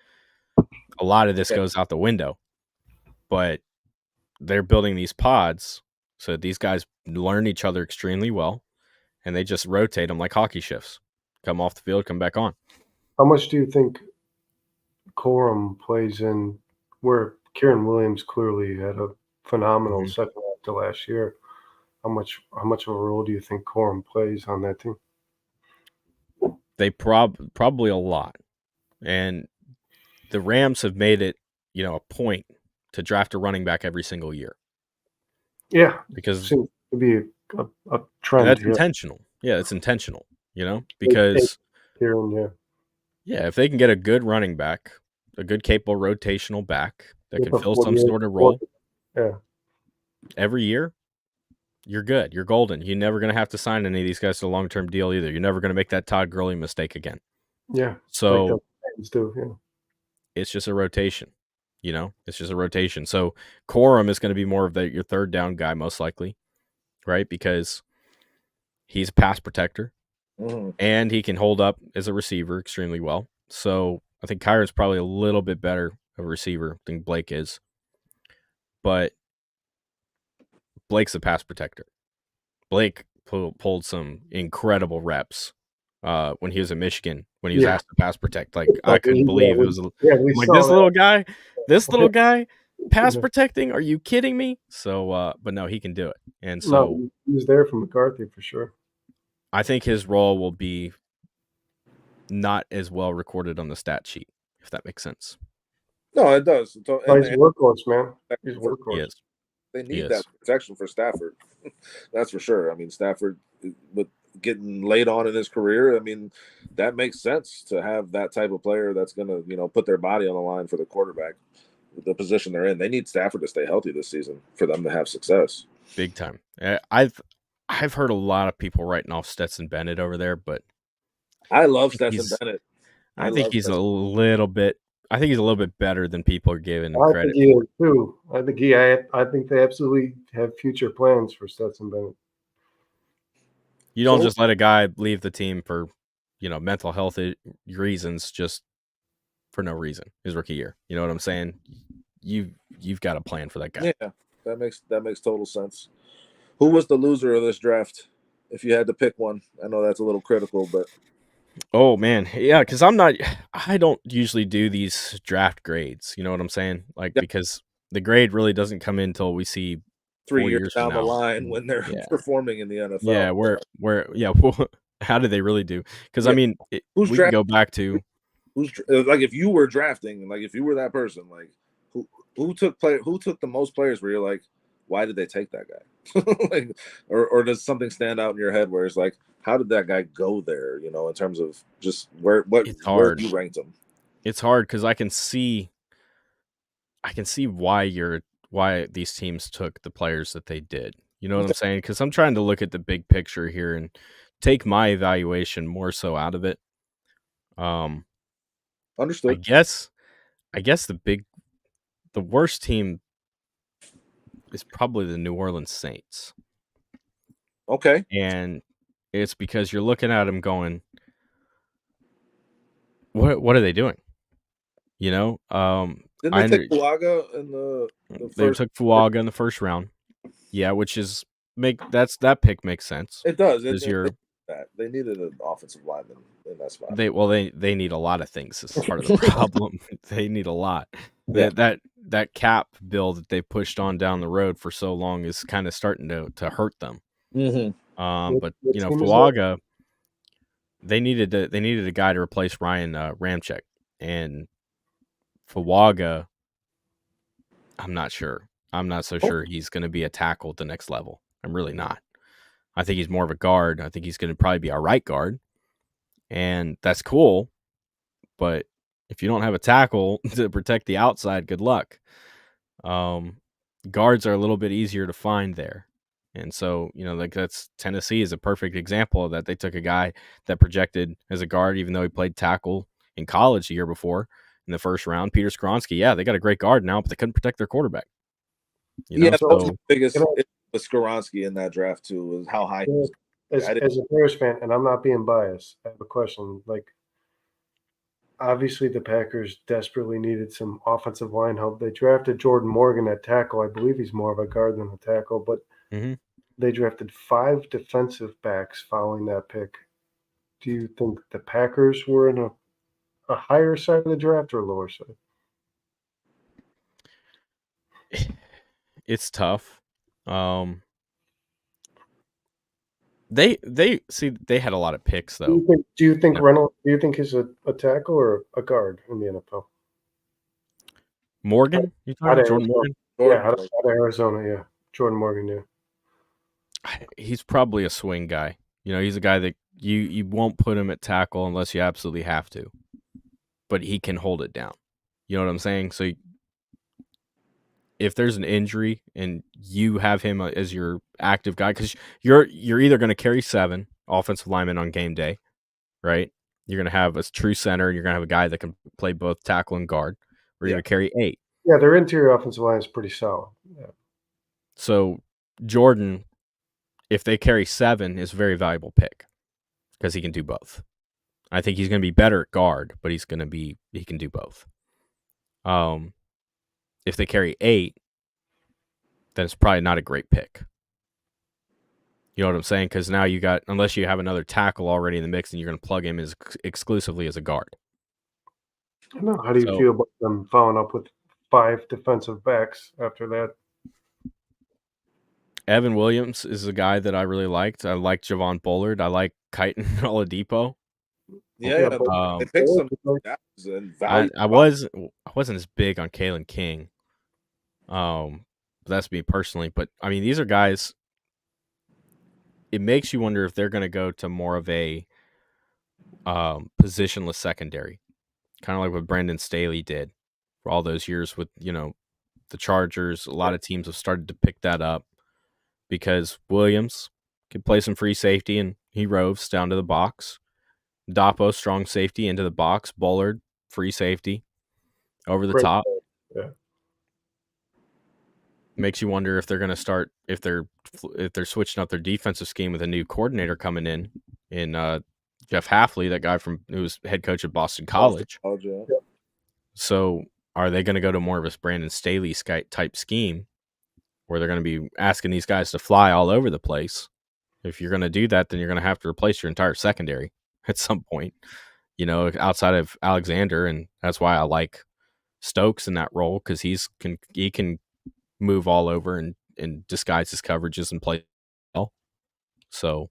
a lot of this Yeah. goes out the window. But they're building these pods so these guys learn each other extremely well, and they just rotate them like hockey shifts. Come off the field, come back on. How much do you think Corum plays in where Kieran Williams clearly had a phenomenal Mhm. second half to last year? How much of a role do you think Corum plays on that team? They probably a lot. And the Rams have made it, a point to draft a running back every single year. Yeah, Because seems to be a trend that's here. intentional. Yeah, it's intentional, because Kieran, if they can get a good running back, a good capable rotational back that with can a fill some 48 sort of role yeah, every year, you're good. You're golden. You're never going to have to sign any of these guys to a long-term deal either. You're never going to make that Todd Gurley mistake again. like So the Titans do. Yeah, it's just a rotation. It's just a rotation. So Corum is going to be more of your third down guy, most likely, right? Because he's a pass protector and he can hold up as a receiver extremely well. So I think Kyron's probably a little bit better of a receiver than Blake is. But Blake's a pass protector. Blake pulled some incredible reps when he was in Michigan, when he was asked to pass protect. Like, I couldn't believe it was. we I'm like, saw this little guy, pass protecting? Are you kidding me? So, but no, he can do it. And so no, he was there for McCarthy for sure. I think his role will be not as well recorded on the stat sheet, if that makes sense. No, it does. He's a workhorse, man. He's a workhorse. He is. They need that protection for Stafford. That's for sure. I mean, Stafford, with getting late on in his career, I mean, that makes sense to have that type of player that's going to, put their body on the line for the quarterback, the position they're in. They need Stafford to stay healthy this season for them to have success. Big time. I've heard a lot of people writing off Stetson Bennett over there, but I love Stetson Bennett. I think he's a little bit better than people are giving him credit I think he for. is too. I think they absolutely have future plans for Stetson Bennett. You don't just let a guy leave the team for, mental health reasons just for no reason. His rookie year, you know what I'm saying? You've got a plan for that guy. Yeah, that makes total sense. Who was the loser of this draft? If you had to pick one, I know that's a little critical, but oh man, yeah, because I don't usually do these draft grades. You know what I'm saying? Like because the grade really doesn't come in until we see 3 years down the line when they're performing in the NFL. Yeah, well, how did they really do? Because I mean, we can go back to who's like if you were drafting, like if you were that person, like who took the most players where you're like, why did they take that guy? Like, or does something stand out in your head where it's like, how did that guy go there? In terms of just where you ranked him. It's hard because I can see why these teams took the players that they did. You know what I'm saying? Because I'm trying to look at the big picture here and take my evaluation more so out of it. Understood. I guess the worst team is probably the New Orleans Saints. Okay. And it's because you're looking at them going, what are they doing? Didn't they take Fuaga in the first? They took Fuaga in the first round. Yeah, which is that pick makes sense. It does. They needed an offensive lineman in that spot. They need a lot of things. This is part of the problem. They need a lot. Yeah. That cap bill that they pushed on down the road for so long is kind of starting to hurt them. Mm-hmm. But Fuaga, they needed a guy to replace Ryan Ramczyk, and Fuaga, I'm not sure. I'm not so sure he's going to be a tackle at the next level. I'm really not. I think he's more of a guard. I think he's going to probably be a right guard, and that's cool. But if you don't have a tackle to protect the outside, good luck. Guards are a little bit easier to find there. And so, that's Tennessee is a perfect example of that. They took a guy that projected as a guard, even though he played tackle in college the year before in the first round. Peter Skoronski, they got a great guard now, but they couldn't protect their quarterback. The biggest was Skoronski in that draft too, was how high. As a Bears fan, and I'm not being biased, I have a question. Like, obviously the Packers desperately needed some offensive line help. They drafted Jordan Morgan at tackle. I believe he's more of a guard than a tackle, but Mm-hmm. they drafted 5 defensive backs following that pick. Do you think the Packers were in a higher side of the draft or a lower side? It's tough. They see they had a lot of picks though. Do you think Yeah. Reynolds? Do you think he's a tackle or a guard in the NFL? Morgan, you talking Out about of Jordan Arizona. Morgan? Yeah, Jordan out Morgan. of Arizona. Yeah, Jordan Morgan. Yeah. He's probably a swing guy. You know, he's a guy that you won't put him at tackle unless you absolutely have to. But he can hold it down. You know what I'm saying? So if there's an injury and you have him as your active guy, because you're either going to carry 7 offensive linemen on game day, right? You're going to have a true center, and you're going to have a guy that can play both tackle and guard, or you're Yeah. going to carry 8. Yeah, their interior offensive line is pretty solid. Yeah. So Jordan, if they carry 7, is a very valuable pick because he can do both. I think he's going to be better at guard, but he can do both. If they carry 8, then it's probably not a great pick. You know what I'm saying? Because now you got, unless you have another tackle already in the mix, and you're going to plug him as exclusively as a guard. I know. How do you feel about them following up with 5 defensive backs after that? Evan Williams is a guy that I really liked. I like Javon Bullard. I like Kitan Oladipo. Yeah, they picked some guys and value. I wasn't as big on Kalen King. But that's me personally. But I mean, these are guys. It makes you wonder if they're going to go to more of a positionless secondary, kind of like what Brandon Staley did for all those years with the Chargers. A lot of teams have started to pick that up because Williams can play some free safety and he roves down to the box. Dapo, strong safety into the box. Bullard, free safety over the top. Yeah. Makes you wonder if they're going to start if they're switching up their defensive scheme with a new coordinator coming in Jeff Hafley, that guy who was head coach at Boston College. Yeah. So are they going to go to more of a Brandon Staley type scheme where they're going to be asking these guys to fly all over the place? If you're going to do that, then you're going to have to replace your entire secondary at some point, outside of Alexander. And that's why I like Stokes in that role, because he can move all over and disguise his coverages and play well. So,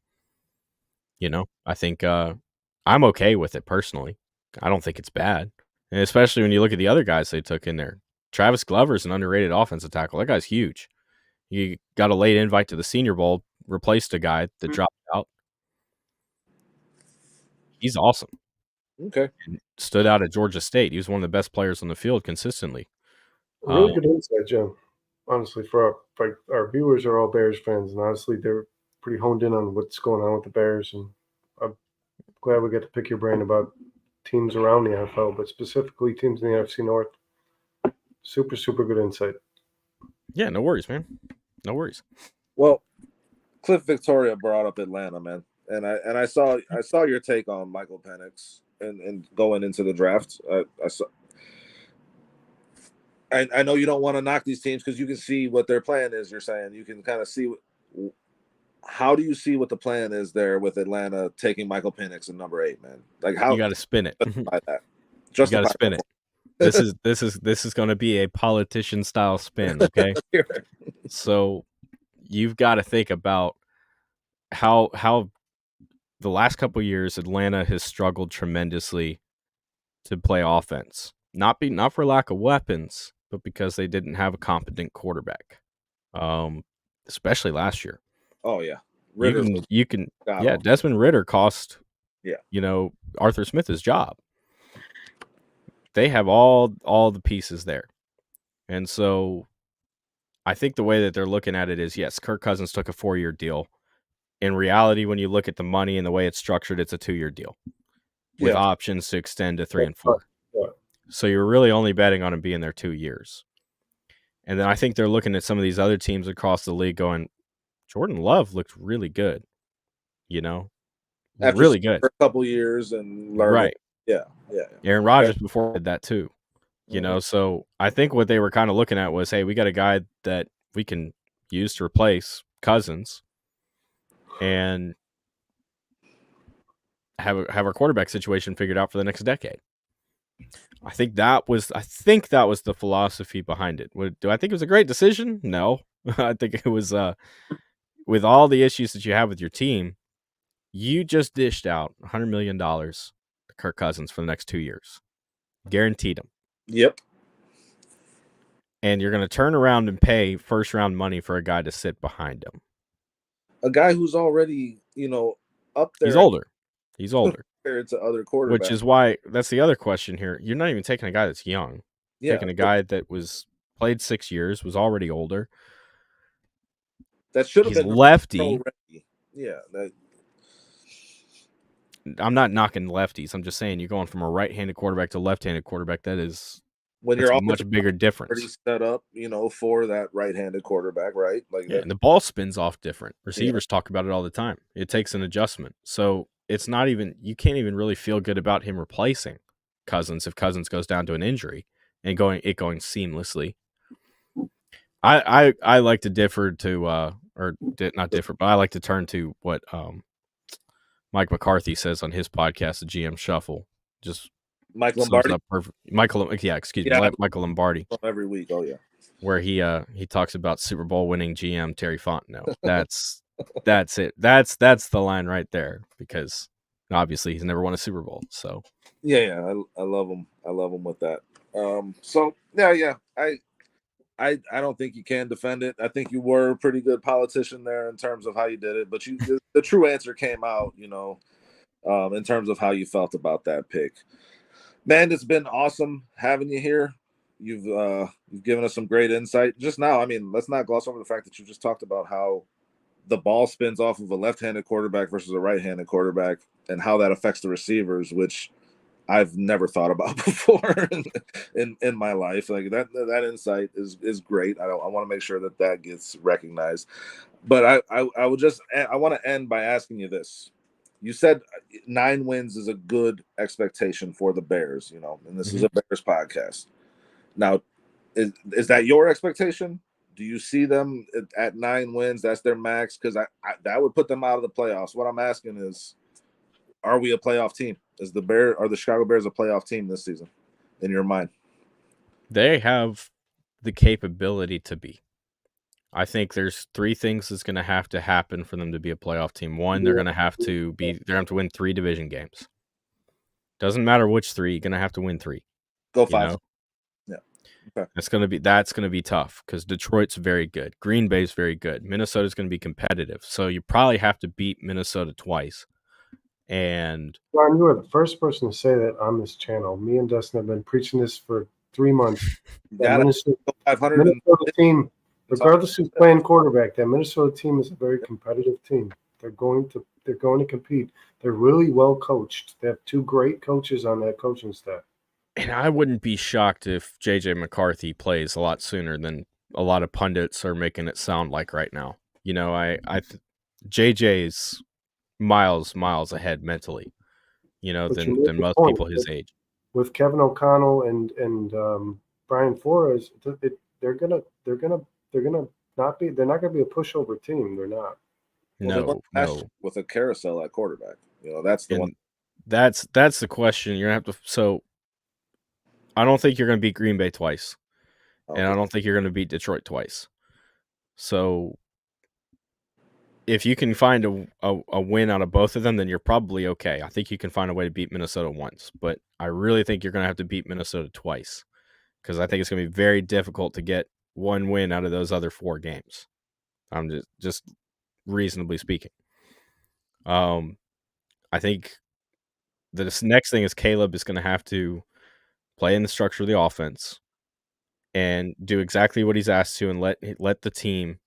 I think I'm okay with it personally. I don't think it's bad. And especially when you look at the other guys they took in there. Travis Glover's an underrated offensive tackle. That guy's huge. He got a late invite to the Senior Bowl, replaced a guy that dropped out. He's awesome. Okay. And stood out at Georgia State. He was one of the best players on the field consistently. Really good insight, Jim. Honestly, for our viewers are all Bears fans, and honestly, they're pretty honed in on what's going on with the Bears. And I'm glad we get to pick your brain about teams around the NFL, but specifically teams in the NFC North. Super, super good insight. Yeah, no worries, man. No worries. Well, Cliff Victoria brought up Atlanta, man, and I saw your take on Michael Penix and going into the draft. I know you don't want to knock these teams because you can see what their plan is. You're saying you can kind of see how do you see what the plan is there with Atlanta taking Michael Penix in number 8, man? Like, how you got to spin it. Justify that. You got to spin it. This is going to be a politician style spin, okay? So you've got to think about how the last couple of years Atlanta has struggled tremendously to play offense. Not for lack of weapons, but because they didn't have a competent quarterback. Especially last year. Oh yeah. Desmond Ridder cost Arthur Smith his job. They have all the pieces there. And so I think the way that they're looking at it is, yes, Kirk Cousins took a 4-year deal. In reality, when you look at the money and the way it's structured, it's a 2-year deal with options to extend to 3 and 4. Yeah. So you're really only betting on him being there 2 years. And then I think they're looking at some of these other teams across the league going, Jordan Love looked really good, After really good for a couple years and learning. Right. Yeah. Aaron Rodgers before did that too. You know, so I think what they were kind of looking at was, hey, we got a guy that we can use to replace Cousins and have our quarterback situation figured out for the next decade. I think that was the philosophy behind it. Do I think it was a great decision? No. I think it was with all the issues that you have with your team, you just dished out $100 million to Kirk Cousins for the next 2 years. Guaranteed him. Yep. And you're going to turn around and pay first round money for a guy to sit behind him. A guy who's already, up there. He's older. Compared to other quarterbacks. Which is why that's the other question here. You're not even taking a guy that's young. You're taking a guy that played 6 years, was already older. That should have been lefty. Already. Yeah. I'm not knocking lefties. I'm just saying you're going from a right-handed quarterback to left-handed quarterback. That's a much bigger difference. Already set up, for that right-handed quarterback, right? And the ball spins off different. Receivers talk about it all the time. It takes an adjustment. So it's not even, you can't even really feel good about him replacing Cousins if Cousins goes down to an injury and going seamlessly. I like to differ to not differ, but I like to turn to what Mike McCarthy says on his podcast, the GM Shuffle. Just Mike Lombardi. Michael Lombardi. Every week, oh yeah. Where he talks about Super Bowl winning GM Terry Fontenot. That's it. That's the line right there, because obviously he's never won a Super Bowl. So yeah, I love him. I love him with that. So yeah. I don't think you can defend it. I think you were a pretty good politician there in terms of how you did it, but the true answer came out, in terms of how you felt about that pick. Man, it's been awesome having you here. You've given us some great insight just now. I mean, let's not gloss over the fact that you just talked about how the ball spins off of a left-handed quarterback versus a right-handed quarterback and how that affects the receivers, which I've never thought about before in my life. Like that insight is great. I want to make sure that gets recognized. But I want to end by asking you this. You said 9 wins is a good expectation for the Bears, and this is a Bears podcast. Now, is that your expectation? Do you see them at 9 wins? That's their max? Because I that would put them out of the playoffs. What I'm asking is, are we a playoff team? Are the Chicago Bears a playoff team this season, in your mind? They have the capability to be. I think there's 3 things that's going to have to happen for them to be a playoff team. One, they're going to have to win 3 division games. Doesn't matter which 3, you're going to have to win 3. Go 5. Yeah. Okay. That's going to be tough because Detroit's very good. Green Bay's very good. Minnesota's going to be competitive. So you probably have to beat Minnesota twice. And Ron, you are the first person to say that on this channel. Me and Dustin have been preaching this for 3 months. That Minnesota team, regardless who's playing quarterback, that Minnesota team is a very competitive team. They're going to compete. They're really well coached. They have 2 great coaches on that coaching staff. And I wouldn't be shocked if J.J. McCarthy plays a lot sooner than a lot of pundits are making it sound like right now. JJ's miles ahead mentally, than most people his age. With Kevin O'Connell and Brian Flores, they're not gonna be a pushover team. They're not. No. With a carousel at quarterback, that's the one. That's the question. You're gonna have to. So I don't think you're gonna beat Green Bay twice, and I don't think you're gonna beat Detroit twice. So if you can find a win out of both of them, then you're probably okay. I think you can find a way to beat Minnesota once, but I really think you're going to have to beat Minnesota twice, because I think it's going to be very difficult to get 1 win out of those other 4 games. I'm just reasonably speaking. I think the next thing is Caleb is going to have to play in the structure of the offense and do exactly what he's asked to, and let the team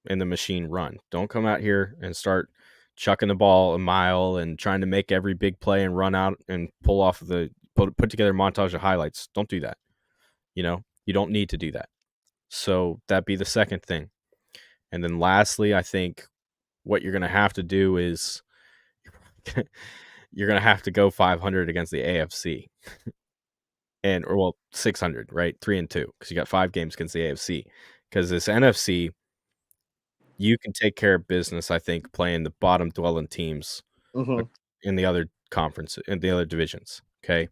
and the machine run. Don't come out here and start chucking the ball a mile and trying to make every big play and run out and put together a montage of highlights. Don't do that. You don't need to do that. So that'd be the second thing. And then lastly, I think what you're going to have to do is you're gonna have to go 500 against the AFC, or 600, right? 3-2 because you got 5 games against the AFC. Because this NFC, you can take care of business. I think playing the bottom dwelling teams Mm-hmm. in the other conference, in the other divisions. Okay,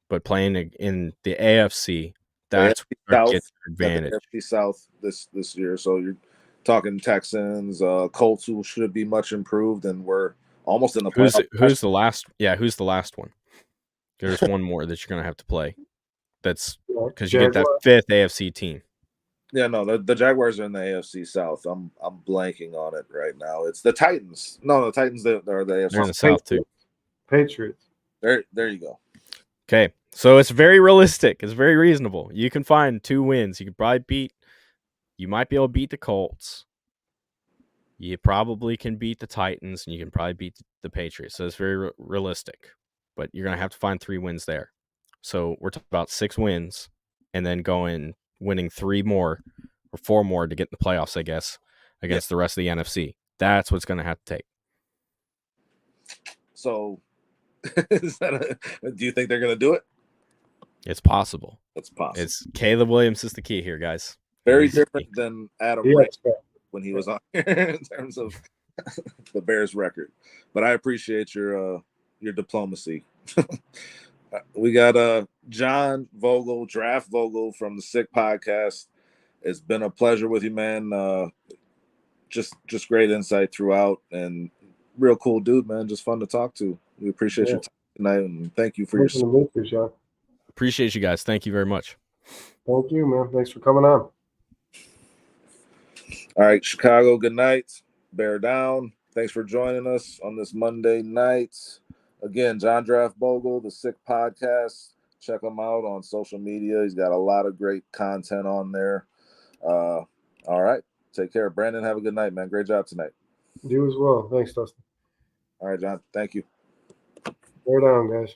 but playing in the AFC, that's where it South, gets your got the advantage. AFC South this year. So you're talking Texans, Colts, who should be much improved, and we're almost in the playoffs. Who's the last? Yeah, who's the last one? There's one more that you're gonna have to play. That's because you get that Jaguars. 5th AFC team. Yeah, no, the Jaguars are in the AFC South. I'm blanking on it right now. It's the Titans. No, the Titans are the AFC. They're in the South too. Patriots. There you go. Okay, so it's very realistic. It's very reasonable. You can find 2 wins. You can probably beat. You might be able to beat the Colts. You probably can beat the Titans, and you can probably beat the Patriots. So it's very realistic. But you're gonna have to find 3 wins there. So we're talking about 6 wins, and then winning 3 more or 4 more to get in the playoffs, I guess, against the rest of the NFC. That's what's gonna have to take. So, do you think they're going to do it? It's possible. It's possible. It's Caleb Williams is the key here, guys. Very different than Adam Yeah, Ray when he was on here in terms of the Bears record. But I appreciate your diplomacy. We got John Vogel, Draft Vogel from the Sick Podcast. It's been a pleasure with you, man. Just great insight throughout, and real cool dude, man. Just fun to talk to. We appreciate your time tonight, and thank you for your support. Appreciate you guys. Thank you very much. Thank you, man. Thanks for coming on. All right, Chicago, good night. Bear down. Thanks for joining us on this Monday night. Again, John Draft Vogel, the Sick Podcast. Check him out on social media. He's got a lot of great content on there. All right. Take care. Brandon, have a good night, man. Great job tonight. You as well. Thanks, Dustin. All right, John. Thank you. Bear down, guys.